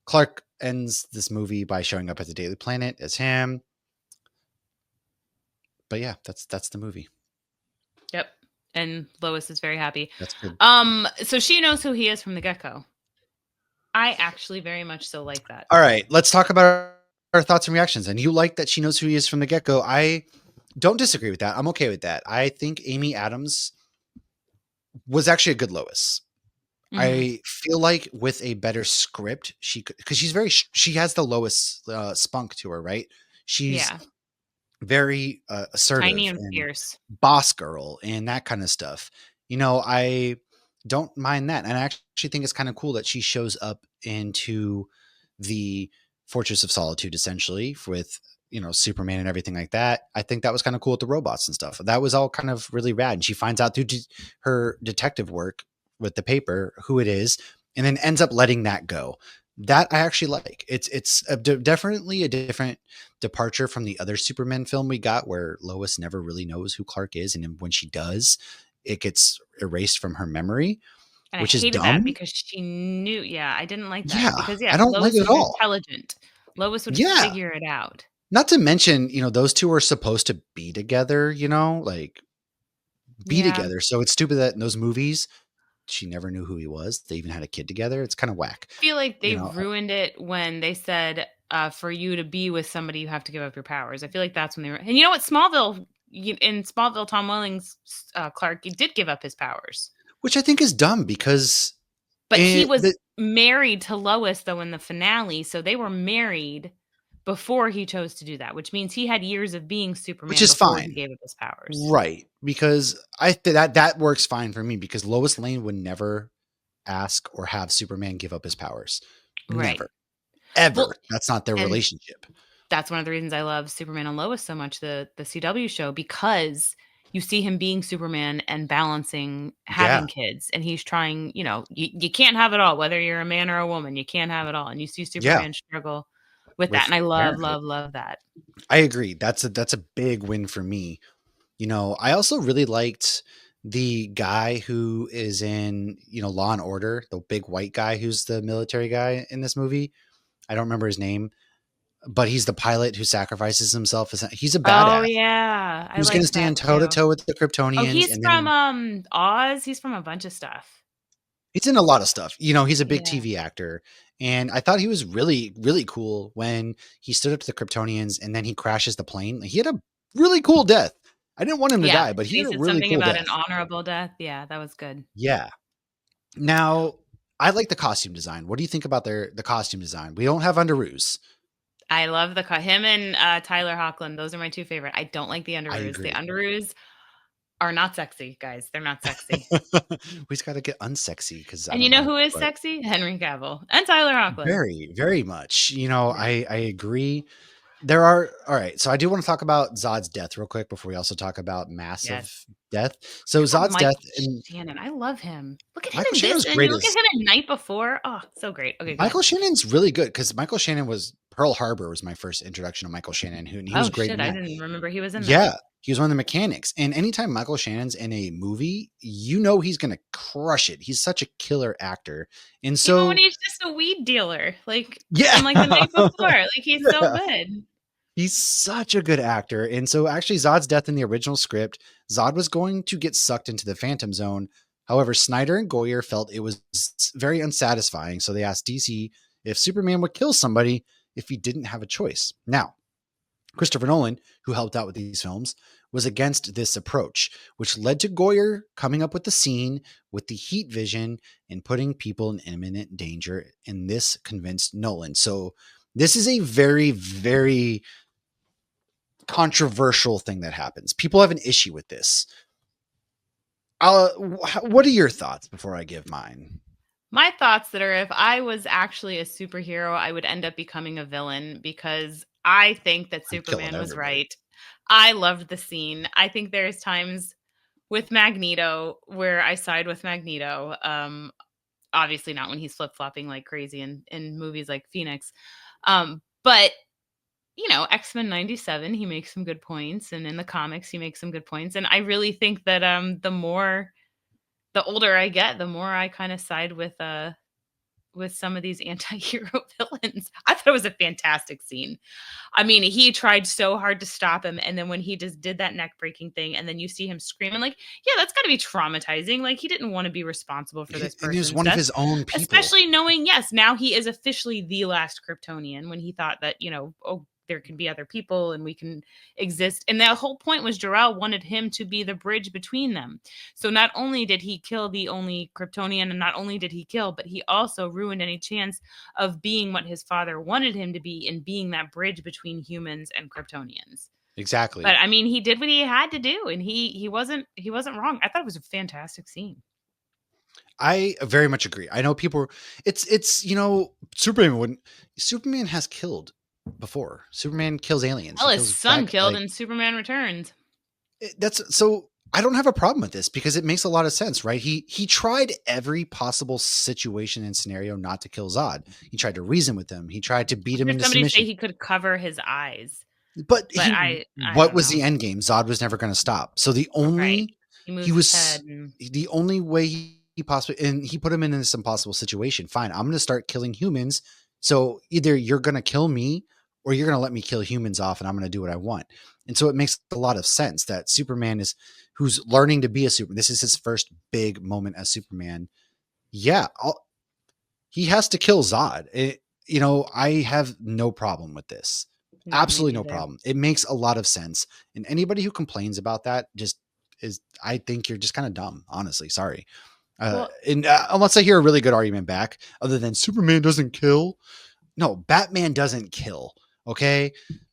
Clark ends this movie by showing up at the Daily Planet as him. But, yeah, that's the movie. Yep. And Lois is very happy. That's good. So she knows who he is from the get-go. I actually very much so like that. All right, let's talk about our thoughts and reactions. And you like that she knows who he is from the get-go. I don't disagree with that. I'm okay with that. I think Amy Adams was actually a good Lois. Mhm. I feel like with a better script, she could, because she has the Lois spunk to her, right? She's Yeah. very Tiny assertive and and fierce. boss girl and that kind of stuff. I don't mind that. And I actually think it's kind of cool that she shows up into the Fortress of Solitude essentially with, Superman and everything like that. I think that was kind of cool with the robots and stuff. That was all kind of really rad. And she finds out through her detective work with the paper who it is, and then ends up letting that go. That I actually like. It's definitely a different departure from the other Superman film we got, where Lois never really knows who Clark is, and then when she does, it gets erased from her memory, And I which is hated that dumb. because she knew. Yeah, I didn't like that Yeah, because, I yeah, don't like Lois it at was all. intelligent. Lois would Yeah, figure it out. not to mention, those two are supposed to be together. Like be Yeah. together. So it's stupid that in those movies she never knew who he was. They even had a kid together. It's kind of whack. I feel like You they know, ruined it when they said, for you to be with somebody, you have to give up your powers. I feel like that's when they were. And you know what? In Smallville, Tom Welling's Clark, he did give up his powers. which I think is dumb because But he was the married to Lois, though, in the finale. So they were married before he chose to do that, which means he had years of being which Superman is before he fine. gave up his powers. Right, because that works fine for me because Lois Lane would never ask or have Superman give up his powers. Right. Never. Ever. Well, That's not their and relationship. that's one of the reasons I love Superman and Lois so much, the CW show, because you see him being Superman and balancing Yeah, having kids, and he's trying, you can't have it all, whether you're a man or a woman, you can't have it all. And you see yeah, Superman struggle with that. with And I love, parenthood. love, love that. I agree. That's a big win for me. I also really liked the guy who is in, Law and Order, the big white guy who's the military guy in this movie. I don't remember his name, but he's the pilot who sacrifices himself. He's a Oh badass. yeah, I Who's going to liked that stand toe to too. toe with the Oh, Kryptonians, he's and from then Oz. He's from a bunch of stuff. he's in a lot of stuff. He's a big Yeah. TV actor. And I thought he was really, really cool when he stood up to the Kryptonians and then he crashes the plane. He had a really cool death. I didn't want him to Yeah. die, but And he he had a said really something cool about death. an honorable death. Yeah, that was good. Yeah. Now, I like the costume design. What do you think about the costume design? We don't have underoos. I love him and Tyler Hoechlin. Those are my two favorite. I don't like the I underoos. The agree. underoos are not sexy, guys. They're not sexy. We just got to get unsexy because I And you don't know know, who is but sexy? Henry Cavill and Tyler Hoechlin. very, very much. Yeah. I agree. There are all right. So I do want to talk about Zod's death real quick before we also talk about Yes. massive death. So How about Zod's death Michael and Shannon? I love him. Look at him Michael in this, Shannon's and you great look at as him in Night Before. Oh, so great. Okay, go ahead. Michael Shannon's really good because Michael Shannon was Pearl Harbor was my first introduction to Michael Shannon, and he was Oh great shit, in I that. didn't remember he was in that. Yeah, he was one of the mechanics. And anytime Michael Shannon's in a movie, he's gonna crush it. He's such a killer actor. And Even when so he's just a weed dealer, like yeah. in like The Night Before, like he's so Yeah. good. He's such a good actor. And so actually Zod's death in the original script, Zod was going to get sucked into the Phantom Zone. However, Snyder and Goyer felt it was very unsatisfying. So they asked DC if Superman would kill somebody if he didn't have a choice. Now, Christopher Nolan, who helped out with these films, was against this approach, which led to Goyer coming up with the scene with the heat vision and putting people in imminent danger. And this convinced Nolan. So this is a very, very controversial thing that happens. People have an issue with this. What are your thoughts before I give mine? My thoughts that are if I was actually a superhero, I would end up becoming a villain because I think that I'm killing Superman was everybody. right. I loved the scene. I think there's times with Magneto where I side with Magneto. Obviously not when he's flip-flopping like crazy in movies like Phoenix. But X-Men 97, he makes some good points, and in the comics he makes some good points. And I really think that the older I get, the more I kind of side with with some of these anti-hero villains. I thought it was a fantastic scene. I mean, he tried so hard to stop him, and then when he just did that neck-breaking thing, and then you see him screaming, like, yeah, that's got to be traumatizing. Like, he didn't want to be responsible for this And he was person's one of death, his own people. especially knowing, yes, now he is officially the last Kryptonian, when he thought that, oh, there can be other people and we can exist. And that whole point was Jor-El wanted him to be the bridge between them. So not only did he kill the only Kryptonian, and not only did he kill, but he also ruined any chance of being what his father wanted him to be, and being that bridge between humans and Kryptonians. Exactly. But I mean, he did what he had to do, and he wasn't wrong. I thought it was a fantastic scene. I very much agree. I know people. It's Superman has killed before. Superman kills aliens. Well, He his kills son back, killed like, in Superman Returns. that's so. I don't have a problem with this because it makes a lot of sense, right? He tried every possible situation and scenario not to kill Zod. He tried to reason with him. He tried to beat him into Somebody submission. say he could cover his eyes. But I what don't was know. the end game? Zod was never going to stop. So the only Right. He moved his head. the only way he possibly, and he put him in this impossible situation. Fine, I'm going to start killing humans. So either you're going to kill me or you're going to let me kill humans off, and I'm going to do what I want. And so it makes a lot of sense that Superman who's learning to be a Superman. This is his first big moment as Superman. Yeah, he has to kill Zod. I have no problem with this. No, Absolutely me no neither. problem. It makes a lot of sense. And anybody who complains about that I think you're just kind of dumb, honestly. Sorry. Unless I hear a really good argument back, other than Superman doesn't kill. No, Batman doesn't kill. Okay.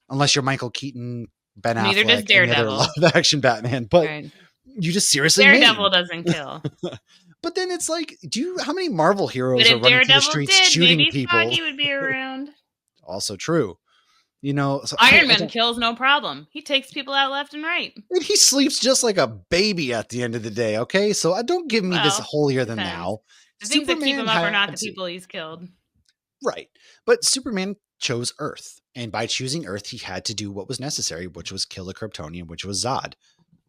Unless you're Michael Keaton, Ben Neither does Affleck, any other Daredevil. live action Batman, but Right. you just seriously Daredevil doesn't kill. But then it's like, how many Marvel heroes But are if running through the Daredevil streets did, shooting maybe people? Foggy would be around. Also true. So Iron Man kills no problem. He takes people out left and right. And he sleeps just like a baby at the end of the day. Okay, so don't give me this holier than thou. The things that keep him up are not the people he's killed. Right, but Superman chose Earth, and by choosing Earth, he had to do what was necessary, which was kill a Kryptonian, which was Zod.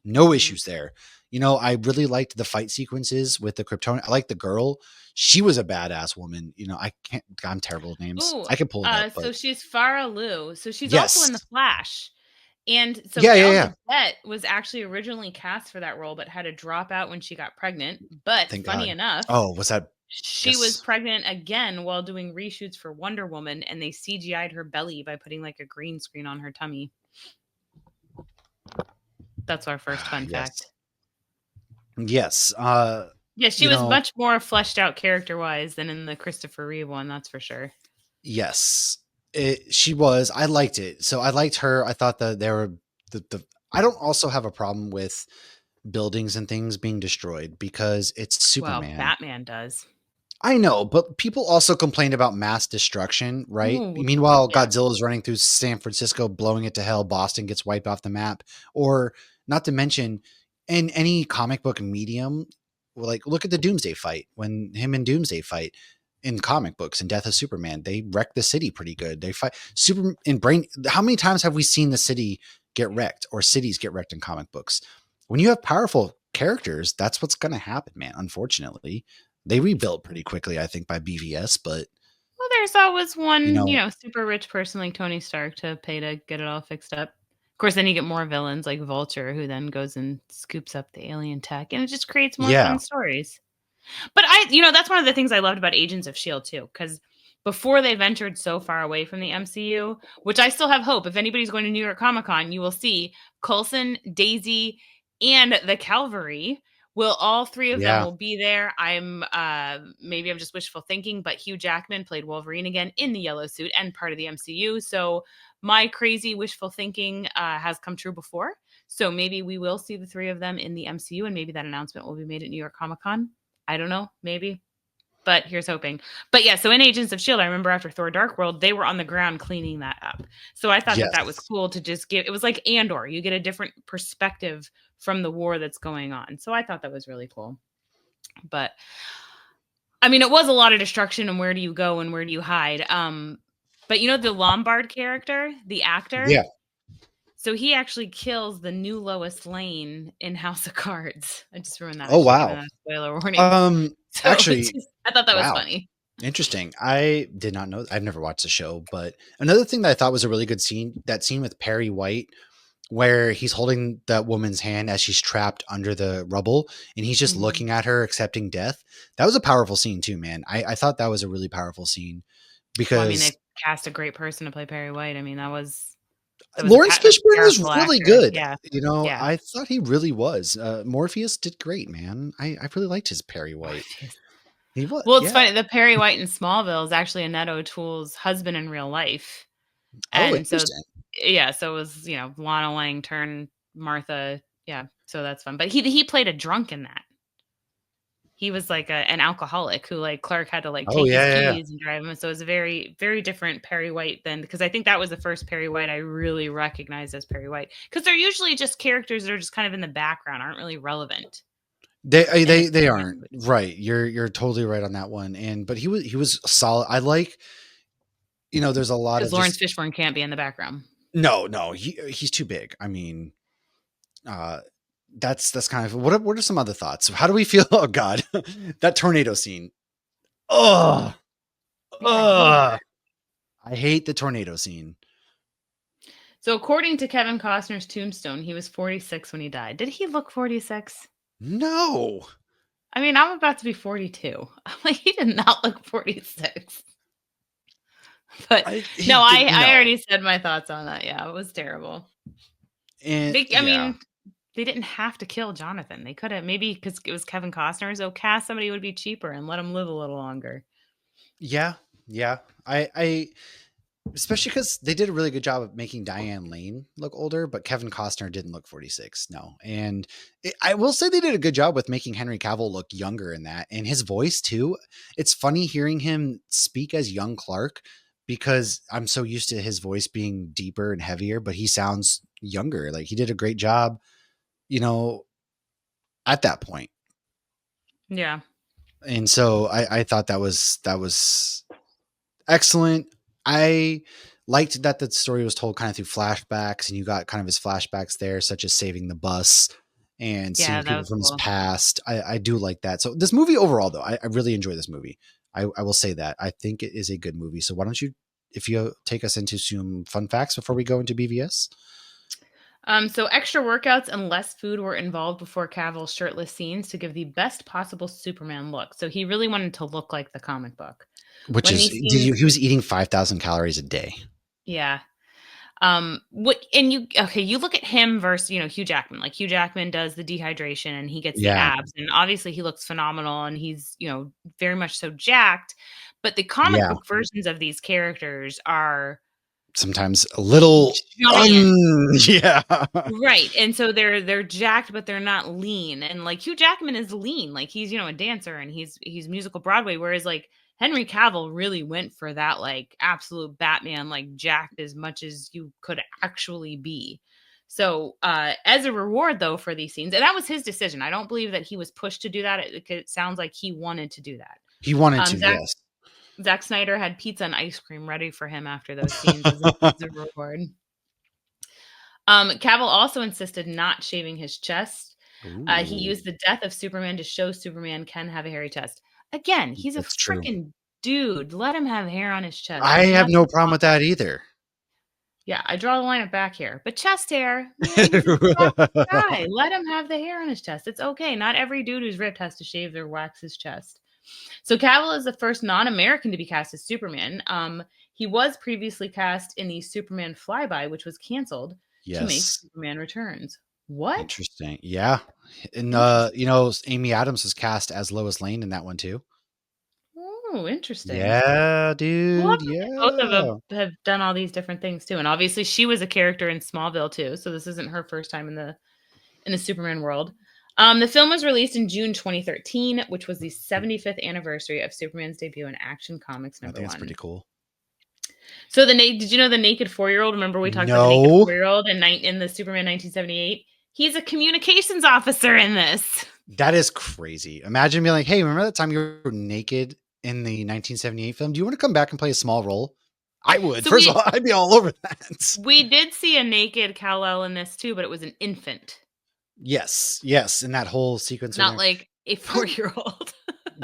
No issues there. I really liked the fight sequences with the Kryptonian. I like the girl. She was a badass woman. I'm terrible with names. Ooh, I could pull it up. So she's Farah Lou. So she's also in The Flash. And so Yeah. Gadot was actually originally cast for that role, but had to drop out when she got pregnant. But funny enough, was that she was pregnant again while doing reshoots for Wonder Woman, and they CGI'd her belly by putting like a green screen on her tummy. That's our first fun fact. Yes. She was much more fleshed out character-wise than in the Christopher Reeve one, that's for sure. Yes. She was. I liked it. So I liked her. I thought that there were I don't also have a problem with buildings and things being destroyed because it's Superman. Well, Batman does. I know, but people also complained about mass destruction, right? Meanwhile, Godzilla is running through San Francisco, blowing it to hell. Boston gets wiped off the map. Or not to mention, in any comic book medium, like look at the Doomsday fight. When him and Doomsday fight in comic books and Death of Superman, they wreck the city pretty good. They fight How many times have we seen the city get wrecked or cities get wrecked in comic books? When you have powerful characters, that's what's going to happen, man. Unfortunately, they rebuilt pretty quickly, I think, by BVS, but there's always one, super rich person like Tony Stark to pay to get it all fixed up. Of course, then you get more villains like Vulture, who then goes and scoops up the alien tech, and it just creates more fun stories. But that's one of the things I loved about Agents of S.H.I.E.L.D. too, because before they ventured so far away from the MCU, which I still have hope, if anybody's going to New York Comic Con, you will see Coulson, Daisy, and the Cavalry. All three of them will be there. Maybe I'm just wishful thinking, but Hugh Jackman played Wolverine again in the yellow suit and part of the MCU. So my crazy wishful thinking has come true before. So maybe we will see the three of them in the MCU, and maybe that announcement will be made at New York Comic Con. I don't know, maybe. But here's hoping. But yeah, so in Agents of S.H.I.E.L.D., I remember after Thor Dark World, they were on the ground cleaning that up. So I thought that was cool to just it was like Andor. You get a different perspective from the war that's going on. So I thought that was really cool. But I mean, it was a lot of destruction, and where do you go and where do you hide? But the Lombard character, the actor? Yeah. So he actually kills the new Lois Lane in House of Cards. I just ruined that. Oh, wow. Spoiler warning. Actually, I thought that was funny. Interesting. I did not know. I've never watched the show, but another thing that I thought was a really good scene, that scene with Perry White, where he's holding that woman's hand as she's trapped under the rubble and he's just Mhm. looking at her, accepting death. That was a powerful scene too, man. I thought that was a really powerful scene Well, I mean, they because cast a great person to play Perry White. I mean, Lawrence that's a Fishburne was powerful really actor. good. Yeah. You know, Yeah. I thought he really was. Morpheus did great, man. I really liked his Perry White. He was, Well, it's yeah. funny. The Perry White in Smallville is actually Annette O'Toole's husband in real life. Oh, And so, interesting. yeah, so it was, Lana Lang turned Martha. Yeah, so that's fun. But he played a drunk in that. He was like an alcoholic who like Clark had to like Oh, take his yeah, yeah, yeah. keys and drive him. So it was a very, very different Perry White than, because I think that was the first Perry White I really recognized as Perry White. Because they're usually just characters that are just kind of in the background, aren't really relevant. in the They Superman aren't movies. right. You're totally right on that one. But he was solid. I like, there's a lot Because of Lawrence just Fishburne can't be in the background. no, he's too big. I mean, uh, that's kind of what are some other thoughts? How do we feel? Oh God, that tornado scene. Oh, Yeah, I hated oh, that. I hate the tornado scene. So according to Kevin Costner's tombstone, he was 46 when he died. Did he look 46? No, I mean, I'm about to be 42. I'm like, he did not look 46. But he no, did I no, already said my thoughts on that. Yeah, it was terrible. and I yeah, mean, they didn't have to kill Jonathan. They could have, maybe because it was Kevin Costner, so cast somebody who would be cheaper and let him live a little longer. yeah, yeah. I especially because they did a really good job of making Diane Lane look older, but Kevin Costner didn't look 46. No. And I will say they did a good job with making Henry Cavill look younger in that, and his voice too. It's funny hearing him speak as young Clark because I'm so used to his voice being deeper and heavier, but he sounds younger. Like he did a great job, you know, at that point. Yeah. And so I thought that was excellent. I liked that the story was told kind of through flashbacks, and you got kind of his flashbacks there, such as saving the bus and Yeah, seeing that people was from his cool. past. I do like that. So this movie overall, though, I really enjoy this movie. I will say that. I think it is a good movie. So why don't you, if you take us into some fun facts before we go into BVS? So extra workouts and less food were involved before Cavill's shirtless scenes to give the best possible Superman look. So he really wanted to look like the comic book. Which When is, these scenes, he was eating 5,000 calories a day. yeah. You look at him versus, Hugh Jackman. Like Hugh Jackman does the dehydration and he gets the Yeah. abs, and obviously he looks phenomenal and he's, very much so jacked. But the comic Yeah. book versions of these characters are Sometimes a little, giant. yeah. Right, and so they're jacked, but they're not lean, and, like, Hugh Jackman is lean, like, he's, a dancer, and he's musical Broadway, whereas, like, Henry Cavill really went for that, like, absolute Batman, like, jacked as much as you could actually be. So, as a reward, though, for these scenes, and that was his decision, I don't believe that he was pushed to do that, it sounds like he wanted to do that. He wanted Um, to, Zack yes. Zack Snyder had pizza and ice cream ready for him after those scenes as a reward. Cavill also insisted not shaving his chest. He Ooh, used the death of Superman to show Superman can have a hairy chest. Again, he's a that's true. freaking dude. Let him have hair on his chest. I There's have nothing no problem wrong. with that either. Yeah, I draw the line at back hair, but chest hair, man, he's a strong guy. Let him have the hair on his chest. It's okay. Not every dude who's ripped has to shave or wax his chest. So Cavill is the first non-American to be cast as Superman. He was previously cast in the Superman Flyby, which was canceled to make Yes. Superman Returns. What? Interesting. Yeah. And Interesting. Amy Adams was cast as Lois Lane in that one too. Oh, interesting. Yeah, Well, dude. both of them Yeah. have done all these different things too, and obviously she was a character in Smallville too. So this isn't her first time in the Superman world. The film was released in June 2013, which was the 75th anniversary of Superman's debut in Action Comics I number think that's pretty one. cool. So did you know the naked 4-year-old? Remember we talked about the naked No, 4-year-old in the Superman 1978? He's a communications officer in this. that is crazy. Imagine being like, hey, remember that time you were naked in the 1978 film? Do you want to come back and play a small role? I would. So First of all, I'd be all over that. we did see a naked Kal-El in this too, but it was an infant, Yes. Yes. And that whole sequence with not her. like a I 4-year-old.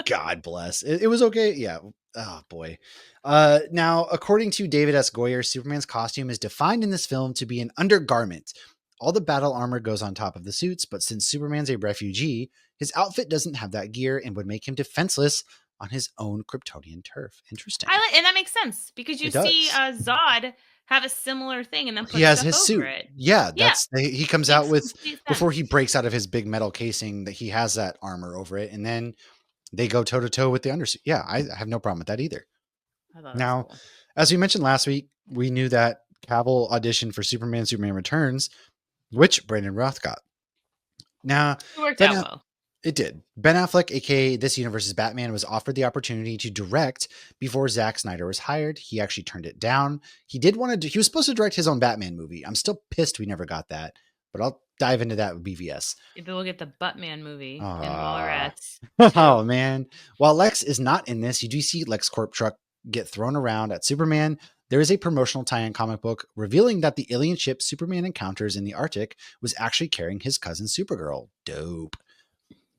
God bless. It was okay. Yeah. Oh boy. Now, according to David S. Goyer, Superman's costume is defined in this film to be an undergarment. All the battle armor goes on top of the suits, but since Superman's a refugee, his outfit doesn't have that gear and would make him defenseless on his own Kryptonian turf. Interesting. And that makes sense because you It see does. Zod have a similar thing and then He put has stuff his over suit. it. Yeah, Yeah, he comes out makes with, complete before sense. he breaks out of his big metal casing, that he has that armor over it, and then they go toe to toe with the undersuit. Yeah, I have no problem with that either. I thought that was Now, cool. as we mentioned last week, we knew that Cavill auditioned for Superman Returns, which Brandon Roth got. Now, It worked Ben out Aff- well. it did. Ben Affleck, aka this universe's Batman, was offered the opportunity to direct before Zack Snyder was hired. He actually turned it down. He did want to. He was supposed to direct his own Batman movie. I'm still pissed we never got that, but I'll dive into that with BVS. Maybe we'll get the Buttman movie and Ah. Wallrats too. Oh man. While Lex is not in this, you do see LexCorp truck get thrown around at Superman. There is a promotional tie-in comic book revealing that the alien ship Superman encounters in the Arctic was actually carrying his cousin Supergirl. Dope.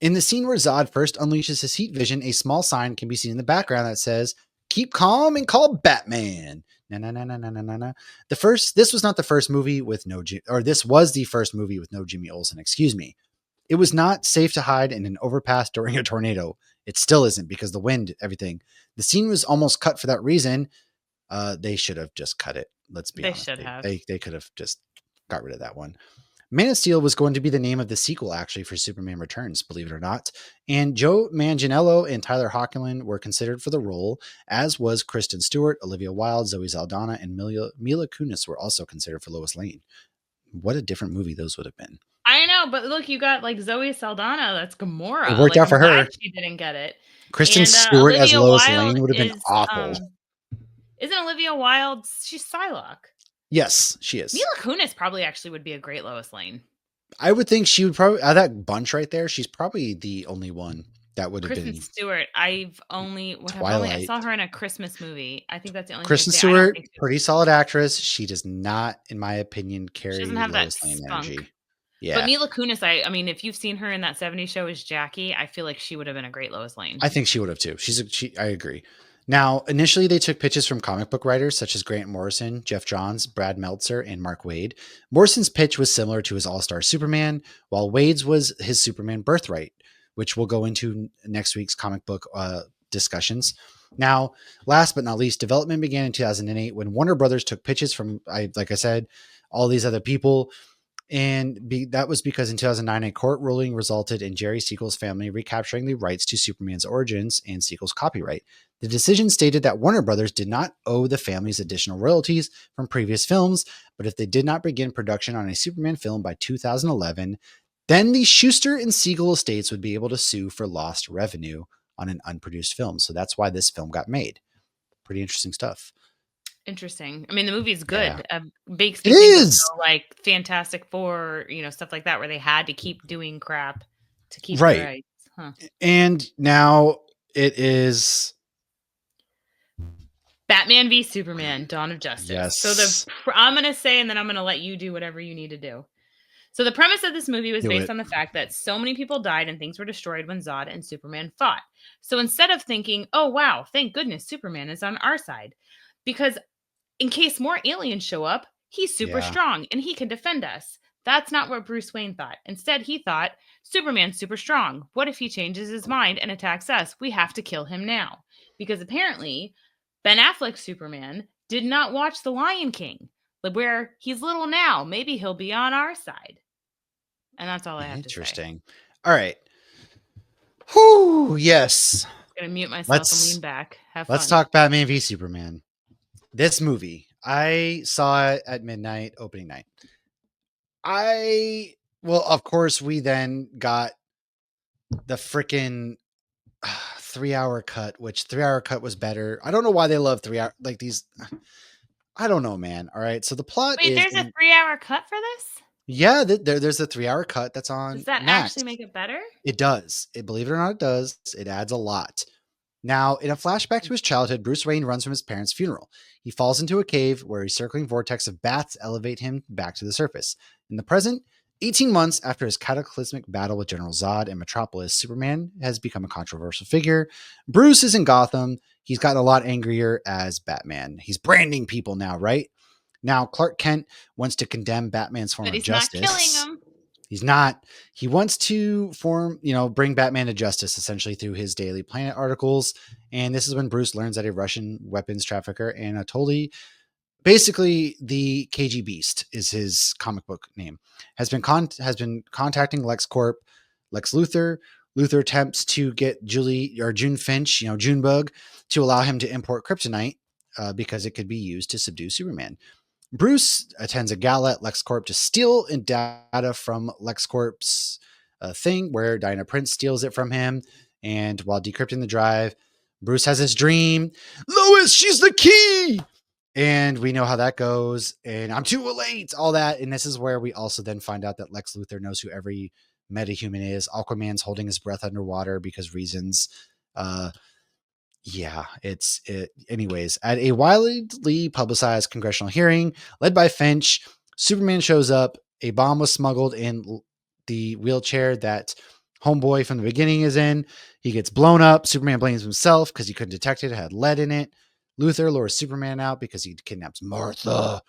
In the scene where Zod first unleashes his heat vision, a small sign can be seen in the background that says, "Keep calm and call Batman." Na na na na na na na na. This was not the first movie with no, or this was the first movie with no Jimmy Olsen. Excuse me. It was not safe to hide in an overpass during a tornado. It still isn't because the wind, everything. The scene was almost cut for that reason. They should have just cut it. Let's be They honest. should have. They could have just got rid of that one. Man of Steel was going to be the name of the sequel, actually, for Superman Returns, believe it or not. And Joe Manganiello and Tyler Hoechlin were considered for the role, as was Kristen Stewart, Olivia Wilde, Zoe Saldana, and Mila Kunis were also considered for Lois Lane. What a different movie those would have been. I know, but look, you got like Zoe Saldana. That's Gamora. It worked out for her. She didn't get it. Kristen And Stewart as Olivia Lois Wilde Lane would have been is, awful. Isn't Olivia Wilde? She's Psylocke. Yes, she is. Mila Kunis probably actually would be a great Lois Lane. I would think she would probably, out of that bunch right there, she's probably the only one that would have Kristen been. Stewart. I saw her in a Christmas movie. I think that's the only. Kristen thing I don't Stewart, think pretty solid actress. She does not, in my opinion, carry doesn't have that Lois Lane spunk. energy. Yeah, But Mila Kunis, I mean, if you've seen her in that '70s show as Jackie, I feel like she would have been a great Lois Lane. I think she would have too. I agree. Now, initially, they took pitches from comic book writers such as Grant Morrison, Jeff Johns, Brad Meltzer, and Mark Waid. Morrison's pitch was similar to his All-Star Superman, while Wade's was his Superman Birthright, which we'll go into next week's comic book discussions. Now, last but not least, development began in 2008 when Warner Brothers took pitches from, like I said, all these other people. And that was because in 2009, a court ruling resulted in Jerry Siegel's family recapturing the rights to Superman's origins and Siegel's copyright. The decision stated that Warner Brothers did not owe the families additional royalties from previous films, but if they did not begin production on a Superman film by 2011, then the Schuster and Siegel estates would be able to sue for lost revenue on an unproduced film. So that's why this film got made. Pretty interesting stuff. Interesting. I mean, the movie's good. Yeah. Makes it me think is of, like Fantastic Four, stuff like that, where they had to keep doing crap to keep right. the rights. Huh. And now it is Batman v Superman: Dawn of Justice. Yes. So I'm going to say, and then I'm going to let you do whatever you need to do. So the premise of this movie was based on the fact that so many people died and things were destroyed when Zod and Superman fought. So instead of thinking, oh, wow, thank goodness Superman is on our side, because in case more aliens show up, he's super strong and he can defend us. That's not what Bruce Wayne thought. Instead, he thought, Superman's super strong. What if he changes his mind and attacks us? We have to kill him now. Because apparently, Ben Affleck's Superman did not watch The Lion King, where he's little now. Maybe he'll be on our side. And that's all I have to say. Interesting. All right. Whew, yes. I'm going to mute myself and lean back. Have fun. Let's talk Batman v Superman. This movie, I saw it at midnight, opening night. Of course, we then got the freaking 3-hour cut, which 3-hour cut was better. I don't know why they love 3 hour, like these. I don't know, man. All right. So the plot is. Wait, there's a 3-hour cut for this? Yeah, there's a 3-hour cut that's on. Does that Max. actually make it better? It does. Believe it or not, it does. It adds a lot. Now, in a flashback to his childhood, Bruce Wayne runs from his parents' funeral. He falls into a cave where a circling vortex of bats elevate him back to the surface. In the present, 18 months after his cataclysmic battle with General Zod in Metropolis, Superman has become a controversial figure. Bruce is in Gotham. He's gotten a lot angrier as Batman. He's branding people now, right? Now, Clark Kent wants to condemn Batman's form But of he's not killing justice. him. He's not. He wants to bring Batman to justice essentially through his Daily Planet articles. And this is when Bruce learns that a Russian weapons trafficker, Anatoly, basically the KG Beast is his comic book name, has been contacting LexCorp, Lex Luthor. Luthor attempts to get June Finch, Junebug, to allow him to import kryptonite because it could be used to subdue Superman. Bruce attends a gala at LexCorp to steal data from LexCorp's thing where Diana Prince steals it from him. And while decrypting the drive, Bruce has his dream. Lois, she's the key. And we know how that goes. And I'm too late, all that. And this is where we also then find out that Lex Luthor knows who every metahuman is. Aquaman's holding his breath underwater because reasons. Anyways, at a widely publicized congressional hearing led by Finch, Superman shows up. A bomb was smuggled in the wheelchair that Homeboy from the beginning is in. He gets blown up. Superman blames himself because he couldn't detect it. It had lead in it. Luthor lures Superman out because he kidnaps Martha.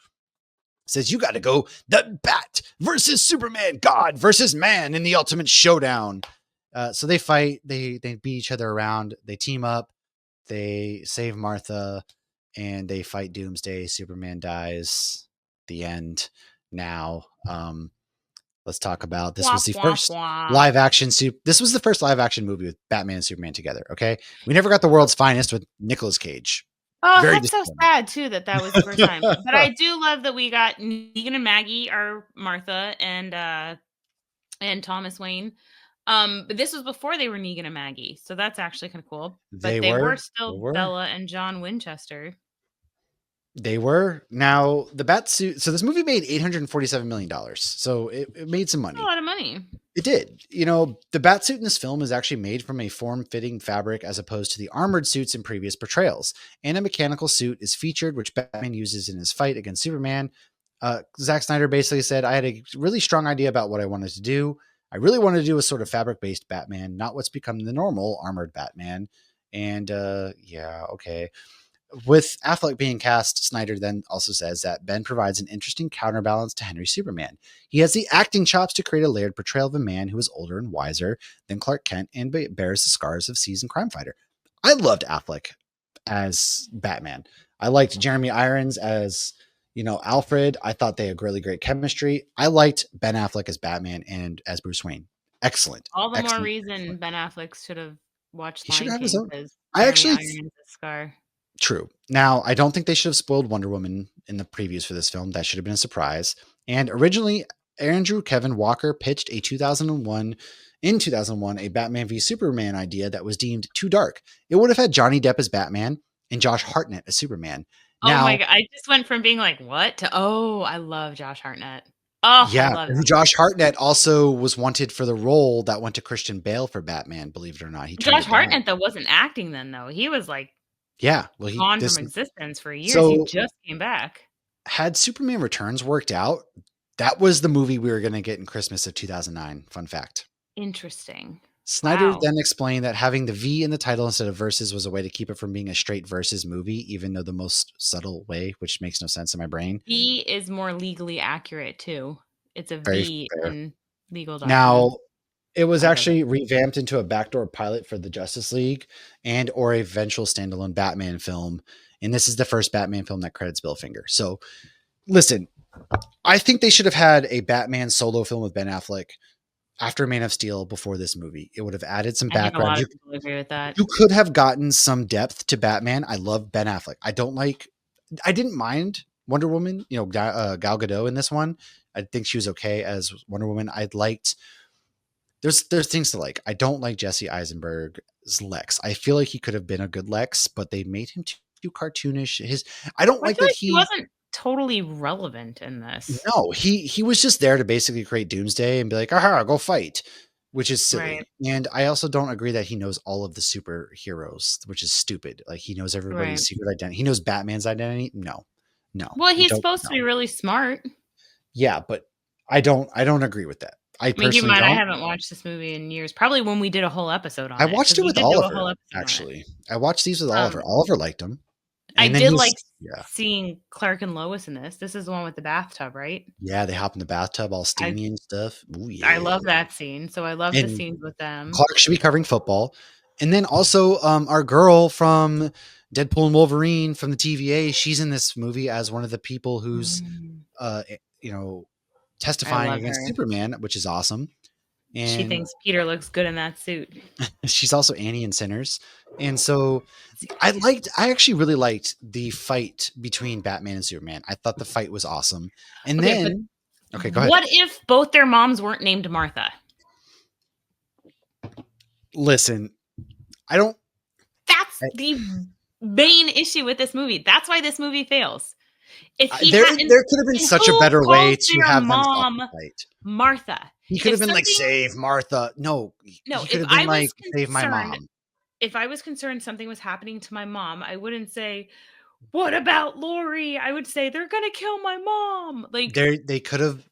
Says, you got to go the Bat versus Superman, God versus man in the ultimate showdown. So they fight. They beat each other around. They team up. They save Martha, and they fight Doomsday. Superman dies. The end. Now, let's talk about this. Was the first live action. This was the first live action movie with Batman and Superman together. Okay, we never got the world's finest with Nicolas Cage. Oh, that's so sad too that was the first time. But I do love that we got Negan and Maggie, our Martha, and Thomas Wayne. But this was before they were Negan and Maggie, so that's actually kind of cool. But they were still Bella and John Winchester. They were. Now the bat suit. So this movie made $847 million. So it made some money. A lot of money. It did. The bat suit in this film is actually made from a form-fitting fabric as opposed to the armored suits in previous portrayals. And a mechanical suit is featured, which Batman uses in his fight against Superman. Zack Snyder basically said, I had a really strong idea about what I wanted to do. I really wanted to do a sort of fabric-based Batman, not what's become the normal armored Batman. And okay. With Affleck being cast, Snyder then also says that Ben provides an interesting counterbalance to Henry Superman. He has the acting chops to create a layered portrayal of a man who is older and wiser than Clark Kent and bears the scars of seasoned crime fighter. I loved Affleck as Batman. I liked Jeremy Irons as, Alfred. I thought they had really great chemistry. I liked Ben Affleck as Batman and as Bruce Wayne. Excellent. All the Excellent. more reason Ben Affleck should have watched Lion King because Irons scar. True. Now, I don't think they should have spoiled Wonder Woman in the previews for this film. That should have been a surprise. And originally, Andrew Kevin Walker pitched in 2001, a Batman v Superman idea that was deemed too dark. It would have had Johnny Depp as Batman and Josh Hartnett as Superman. Now, oh my God. I just went from being like, what? To, I love Josh Hartnett. Oh, yeah. I love him. Josh Hartnett also was wanted for the role that went to Christian Bale for Batman, believe it or not. Josh Hartnett, though, wasn't acting then, though. He was like, well, gone from existence for years. So, he just came back. Had Superman Returns worked out, that was the movie we were going to get in Christmas of 2009. Fun fact. Interesting. Snyder then explained that having the V in the title instead of verses was a way to keep it from being a straight verses movie, even though the most subtle way, which makes no sense in my brain. V is more legally accurate too. It's a V in legal documents. Now, it was actually revamped into a backdoor pilot for the Justice League or eventual standalone Batman film. And this is the first Batman film that credits Bill Finger. So listen, I think they should have had a Batman solo film with Ben Affleck after Man of Steel before this movie. It would have added some background. I think a lot of people agree with that. You could have gotten some depth to Batman. I love Ben Affleck. I didn't mind Wonder Woman, Gal Gadot in this one. I think she was okay as Wonder Woman. There's things to like. I don't like Jesse Eisenberg's Lex. I feel like he could have been a good Lex, but they made him too cartoonish. I don't like that he wasn't totally relevant in this. No, he was just there to basically create Doomsday and be like, aha, go fight, which is silly. Right. And I also don't agree that he knows all of the superheroes, which is stupid. Like he knows everybody's secret identity. He knows Batman's identity. No. Well, he's supposed to be really smart. Yeah, but I don't agree with that. I I mean, keep in personally mind, I don't. haven't watched this movie in years. Probably when we did a whole episode on I it, watched because it we with did do a Oliver, whole episode on it. actually. I watched these with Oliver. Um, Oliver liked them. I And then did like yeah. seeing Clark and Lois in this. This is the one with the bathtub, right? Yeah, they hop in the bathtub all I steamy and stuff. Ooh, I yeah. love that scene. So I love the And scenes with them. Clark should be covering football. And then also our girl from Deadpool and Wolverine from the TVA, she's in this movie as one of the people who's you know, I testifying love against her. Superman, which is awesome. She And thinks Peter looks good in that suit. she's also Annie in Sinners. And so I actually really liked the fight between Batman and Superman. I thought the fight was awesome. And Okay, then okay, go ahead. What if both their moms weren't named Martha? Listen, I don't That's the main issue with this movie. That's why this movie fails. If he there hadn't, could have been such a who better way calls to their have them stop mom the fight. Martha. He could have If been like, something- save Martha. No, No, he could if have been I was like, save my concerned- mom. If I was concerned something was happening to my mom, I wouldn't say, "What about Lori?" I would say, "They're gonna kill my mom." Like They could have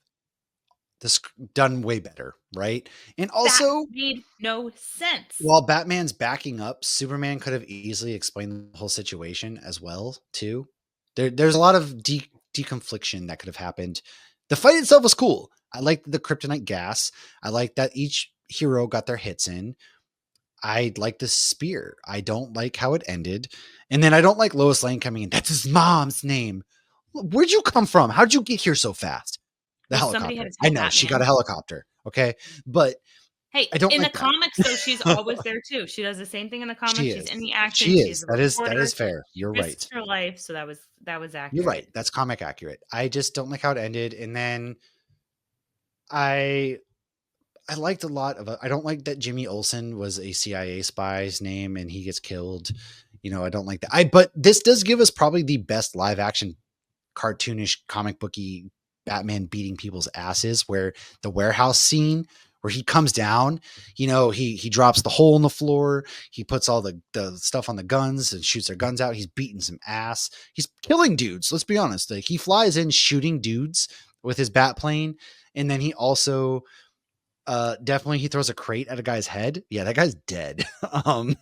this done way better, right? And also, that made no sense. while Batman's backing up, Superman could have easily explained the whole situation as well, too. There's a lot of deconfliction that could have happened. The fight itself was cool. I liked the kryptonite gas. I like that each hero got their hits in. I like the spear. I don't like how it ended. And then I don't like Lois Lane coming in. That's his mom's name. Where'd you come from? How'd you get here so fast? The Well, somebody helicopter. had to I tell know she got Batman. a helicopter. Okay. But Hey, I don't in like the that. comics, though, she's always there too. She does the same thing in the comics. She She's is. in the action. She She's is. a That reporter. is fair. You're right. Risks her life, so that was accurate. You're right. That's comic accurate. I just don't like how it ended. And then I liked a lot of I don't like that Jimmy Olsen was a CIA spy's name and he gets killed. You know, I don't like that. But this does give us probably the best live action cartoonish comic booky Batman beating people's asses, where the warehouse scene where he comes down, you know, he drops the hole in the floor, he puts all the stuff on the guns and shoots their guns out. He's beating some ass. He's killing dudes. Let's be honest. Like, he flies in shooting dudes with his bat plane. And then he also definitely he throws a crate at a guy's head. Yeah, that guy's dead. I'm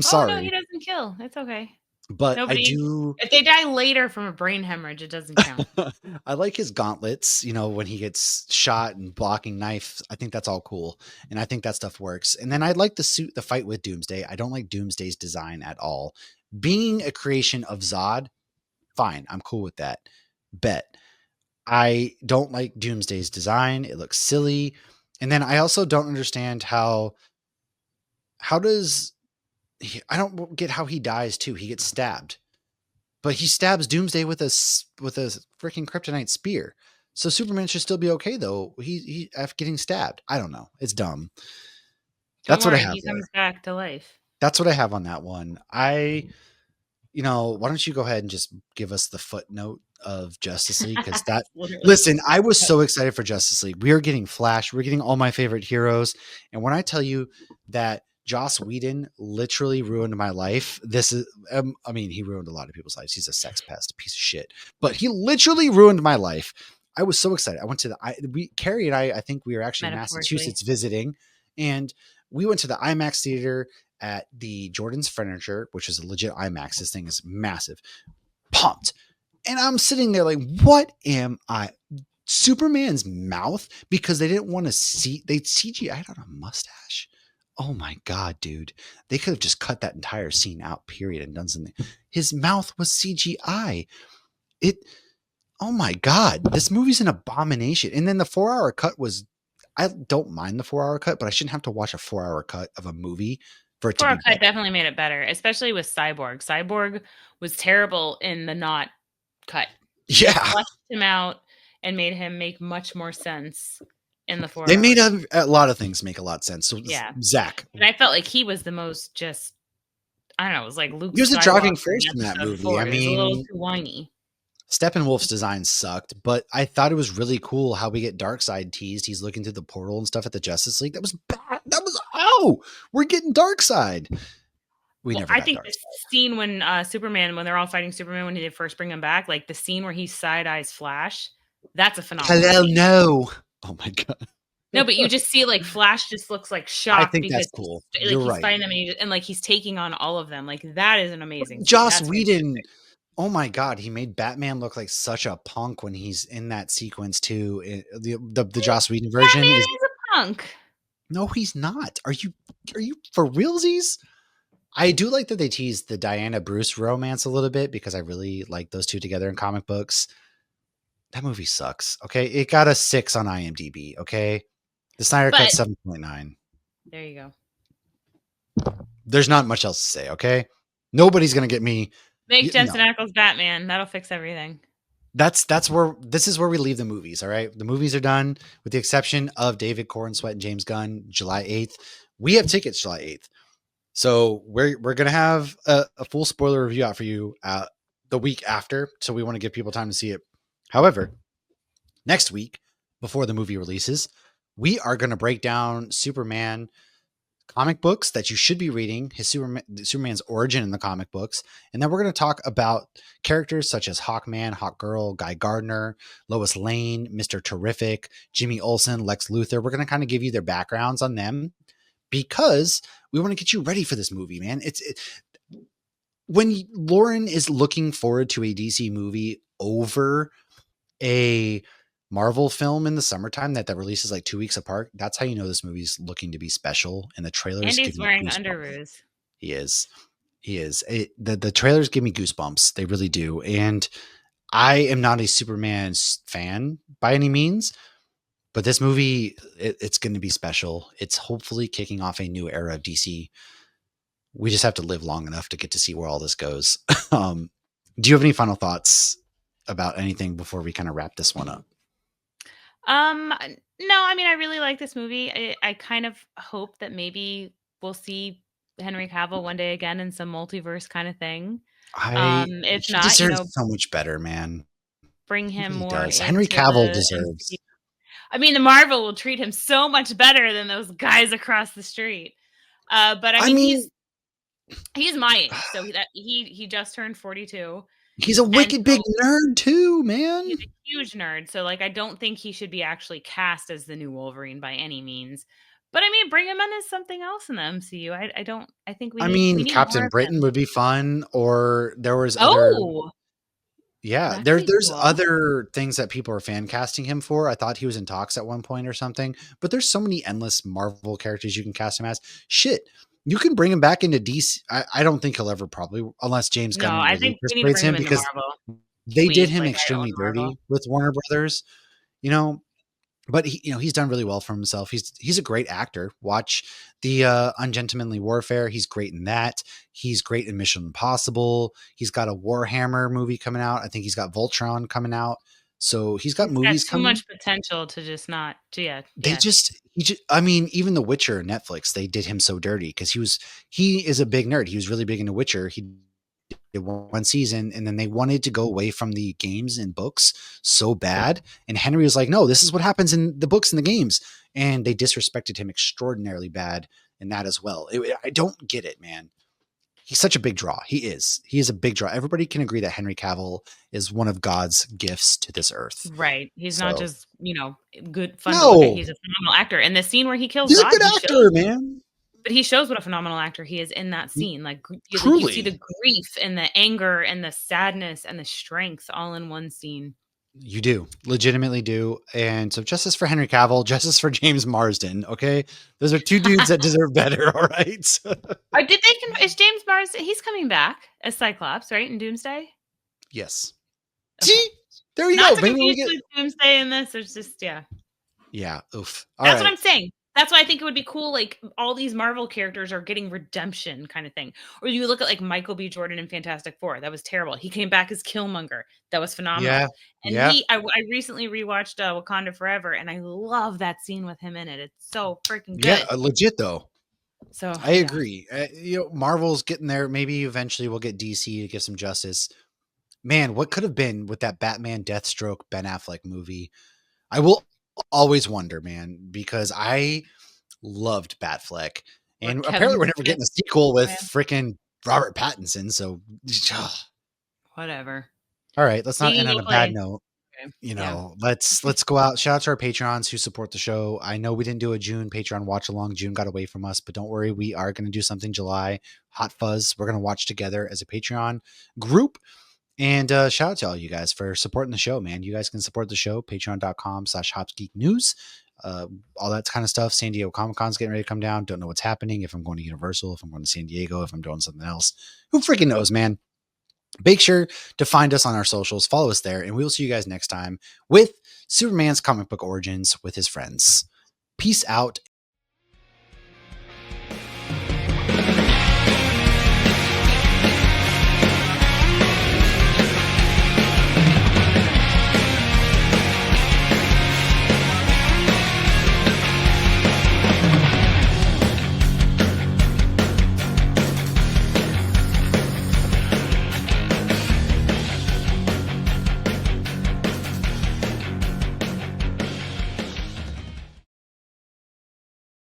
sorry. Oh no, he doesn't kill. It's okay. But Nobody, I do. If they die later from a brain hemorrhage, it doesn't count. I like his gauntlets, you know, when he gets shot and blocking knife. I think that's all cool. And I think that stuff works. And then I like the fight with Doomsday. I don't like Doomsday's design at all. Being a creation of Zod, fine. I'm cool with that. Bet. I don't like Doomsday's design. It looks silly. And then I also don't understand how does I don't get how he dies too. He gets stabbed, but he stabs Doomsday with a freaking kryptonite spear. So Superman should still be okay though. He after getting stabbed. I don't know. It's dumb. That's what I have. He comes back to life. That's what I have on that one. You know, why don't you go ahead and just give us the footnote of Justice League? Because that listen, I was so excited for Justice League. We are getting Flash. We're getting all my favorite heroes. And when I tell you that Joss Whedon literally ruined my life. This is, I mean, he ruined a lot of people's lives. He's a sex pest, a piece of shit, but he literally ruined my life. I was so excited. I went to Carrie and I think we were actually in Massachusetts visiting, and we went to the IMAX theater at the Jordan's Furniture, which is a legit IMAX. This thing is massive. Pumped. And I'm sitting there like, what am I? Superman's mouth, because they didn't want to see, they'd CGI'd on a mustache. Oh my God, dude. They could have just cut that entire scene out, period, and done something. His mouth was CGI. Oh my God, this movie's an abomination. And then the 4-hour cut was, I don't mind the 4-hour cut, but I shouldn't have to watch a 4-hour cut of a movie for it to be 4-hour cut definitely made it better, especially with Cyborg. Cyborg was terrible in the not cut. Yeah. They fleshed him out and made him make much more sense in the 4-hour. They made a lot of things make a lot of sense. So yeah, Zack. And I felt like he was the most just, I don't know, it was like Luke. He was a Skywalker jogging force in that movie. 4. I mean, he was a little too whiny. Steppenwolf's design sucked, but I thought it was really cool how we get Darkseid teased. He's looking through the portal and stuff at the Justice League. That was bad. We're getting Darkseid. I think the scene when Superman, when they're all fighting Superman, when they first bring him back, like the scene where he side eyes Flash, that's a phenomenal. Hello, scene. no. Oh my god. No, but you just see like Flash just looks like I shocked think that's because cool. like You're he's right. fighting them and like he's taking on all of them. Like that is an amazing scene. Joss That's Whedon, fantastic. oh my god, he made Batman look like such a punk when he's in that sequence too. The Joss Whedon version Batman is is a punk. no, he's not. Are you for realsies? I do like that they teased the Diana Bruce romance a little bit because I really like those two together in comic books. That movie sucks. Okay, it got a 6 on IMDb. Okay, the Snyder Cut But 7.9. there you go. There's not much else to say. Okay, nobody's gonna get me. Make Jensen No, Ackles Batman. That'll fix everything. that's where this is where we leave the movies. All right, the movies are done with the exception of David Cornsweet and James Gunn. July 8th, we have tickets. July 8th. So we're gonna have a full spoiler review out for you the week after. So we want to give people time to see it. However, next week, before the movie releases, we are gonna break down Superman comic books that you should be reading, Superman's origin in the comic books, and then we're gonna talk about characters such as Hawkman, Hawkgirl, Guy Gardner, Lois Lane, Mr. Terrific, Jimmy Olsen, Lex Luthor. We're gonna kind of give you their backgrounds on them because we want to get you ready for this movie, man. When Lauren is looking forward to a DC movie over a Marvel film in the summertime that releases like 2 weeks apart, that's how you know this movie's looking to be special. And the trailers give Andy's me wearing goosebumps. underoos. He is. The trailers give me goosebumps. They really do. And I am not a Superman fan by any means, but this movie, it's going to be special. It's hopefully kicking off a new era of DC. We just have to live long enough to get to see where all this goes. Do you have any final thoughts about anything before we kind of wrap this one up? No, I mean, I really like this movie. I kind of hope that maybe we'll see Henry Cavill one day again in some multiverse kind of thing. If He not, deserves so much better, man. bring He him really more does. Henry into Cavill the deserves. MCU. I mean, the Marvel will treat him so much better than those guys across the street. But I mean, he's my age, so he just turned 42. He's a wicked big nerd too, man. He's a huge nerd, so like I don't think he should be actually cast as the new Wolverine by any means. But I mean, bring him in as something else in the MCU. I think we need Captain more of Britain him. would be fun, or there was other. Oh, Yeah, that could be there's cool. other things that people are fan casting him for. I thought he was in talks at one point or something, but there's so many endless Marvel characters you can cast him as. Shit, you can bring him back into DC. I don't think he'll ever probably, unless James No, Gunn I really think we need to persuades bring him him, into because Marvel. they did Please, him like I own extremely Marvel. dirty with Warner Brothers, you know. But he's done really well for himself. He's a great actor. Watch the Ungentlemanly Warfare. He's great in that. He's great in Mission Impossible. He's got a Warhammer movie coming out. I think he's got Voltron coming out. So he's got He's got movies too coming. much potential to just not. Yeah. I mean, even The Witcher, Netflix, they did him so dirty because he is a big nerd. He was really big into Witcher. He did one season, and then they wanted to go away from the games and books so bad. And Henry was like, no, this is what happens in the books and the games. And they disrespected him extraordinarily bad in that as well. I don't get it, man. He's such a big draw. He is a big draw. Everybody can agree that Henry Cavill is one of God's gifts to this earth. Right. He's not just, good, fun to No. look at. He's a phenomenal actor. And the scene where he kills He's God, a good actor, man. But he shows what a phenomenal actor he is in that scene. Like, Truly. you see the grief and the anger and the sadness and the strength all in one scene. You do, legitimately do. And so justice for Henry Cavill, justice for James Marsden, okay? Those are two dudes that deserve better, all right? Is James Marsden, he's coming back as Cyclops, right, in Doomsday? Yes. Okay. See? There you Not go. to confuse with Doomsday in this, it's just, yeah. Yeah, oof. That's what I'm saying. That's why I think it would be cool. Like all these Marvel characters are getting redemption kind of thing. Or you look at like Michael B. Jordan in Fantastic Four. That was terrible. He came back as Killmonger. That was phenomenal. Yeah. And I recently rewatched Wakanda Forever, and I love that scene with him in it. It's so freaking good. Yeah, legit though. So I agree. Marvel's getting there. Maybe eventually we'll get DC to give some justice. Man, what could have been with that Batman Deathstroke Ben Affleck movie? I will always wonder, man, because I loved Batfleck, and apparently we're never getting a sequel with freaking Robert Pattinson. So whatever. All right, let's not end on a bad note. Okay. You Yeah. know, let's go out. Shout out to our Patreons who support the show. I know we didn't do a June Patreon watch along. June got away from us, but don't worry, we are going to do something July. Hot Fuzz. We're going to watch together as a Patreon group. And shout out to all you guys for supporting the show, man. You guys can support the show, patreon.com/HopsGeekNews. All that kind of stuff. San Diego Comic-Con's getting ready to come down. Don't know what's happening. If I'm going to Universal, if I'm going to San Diego, if I'm doing something else. Who freaking knows, man? Make sure to find us on our socials, follow us there, and we will see you guys next time with Superman's comic book origins with his friends. Peace out.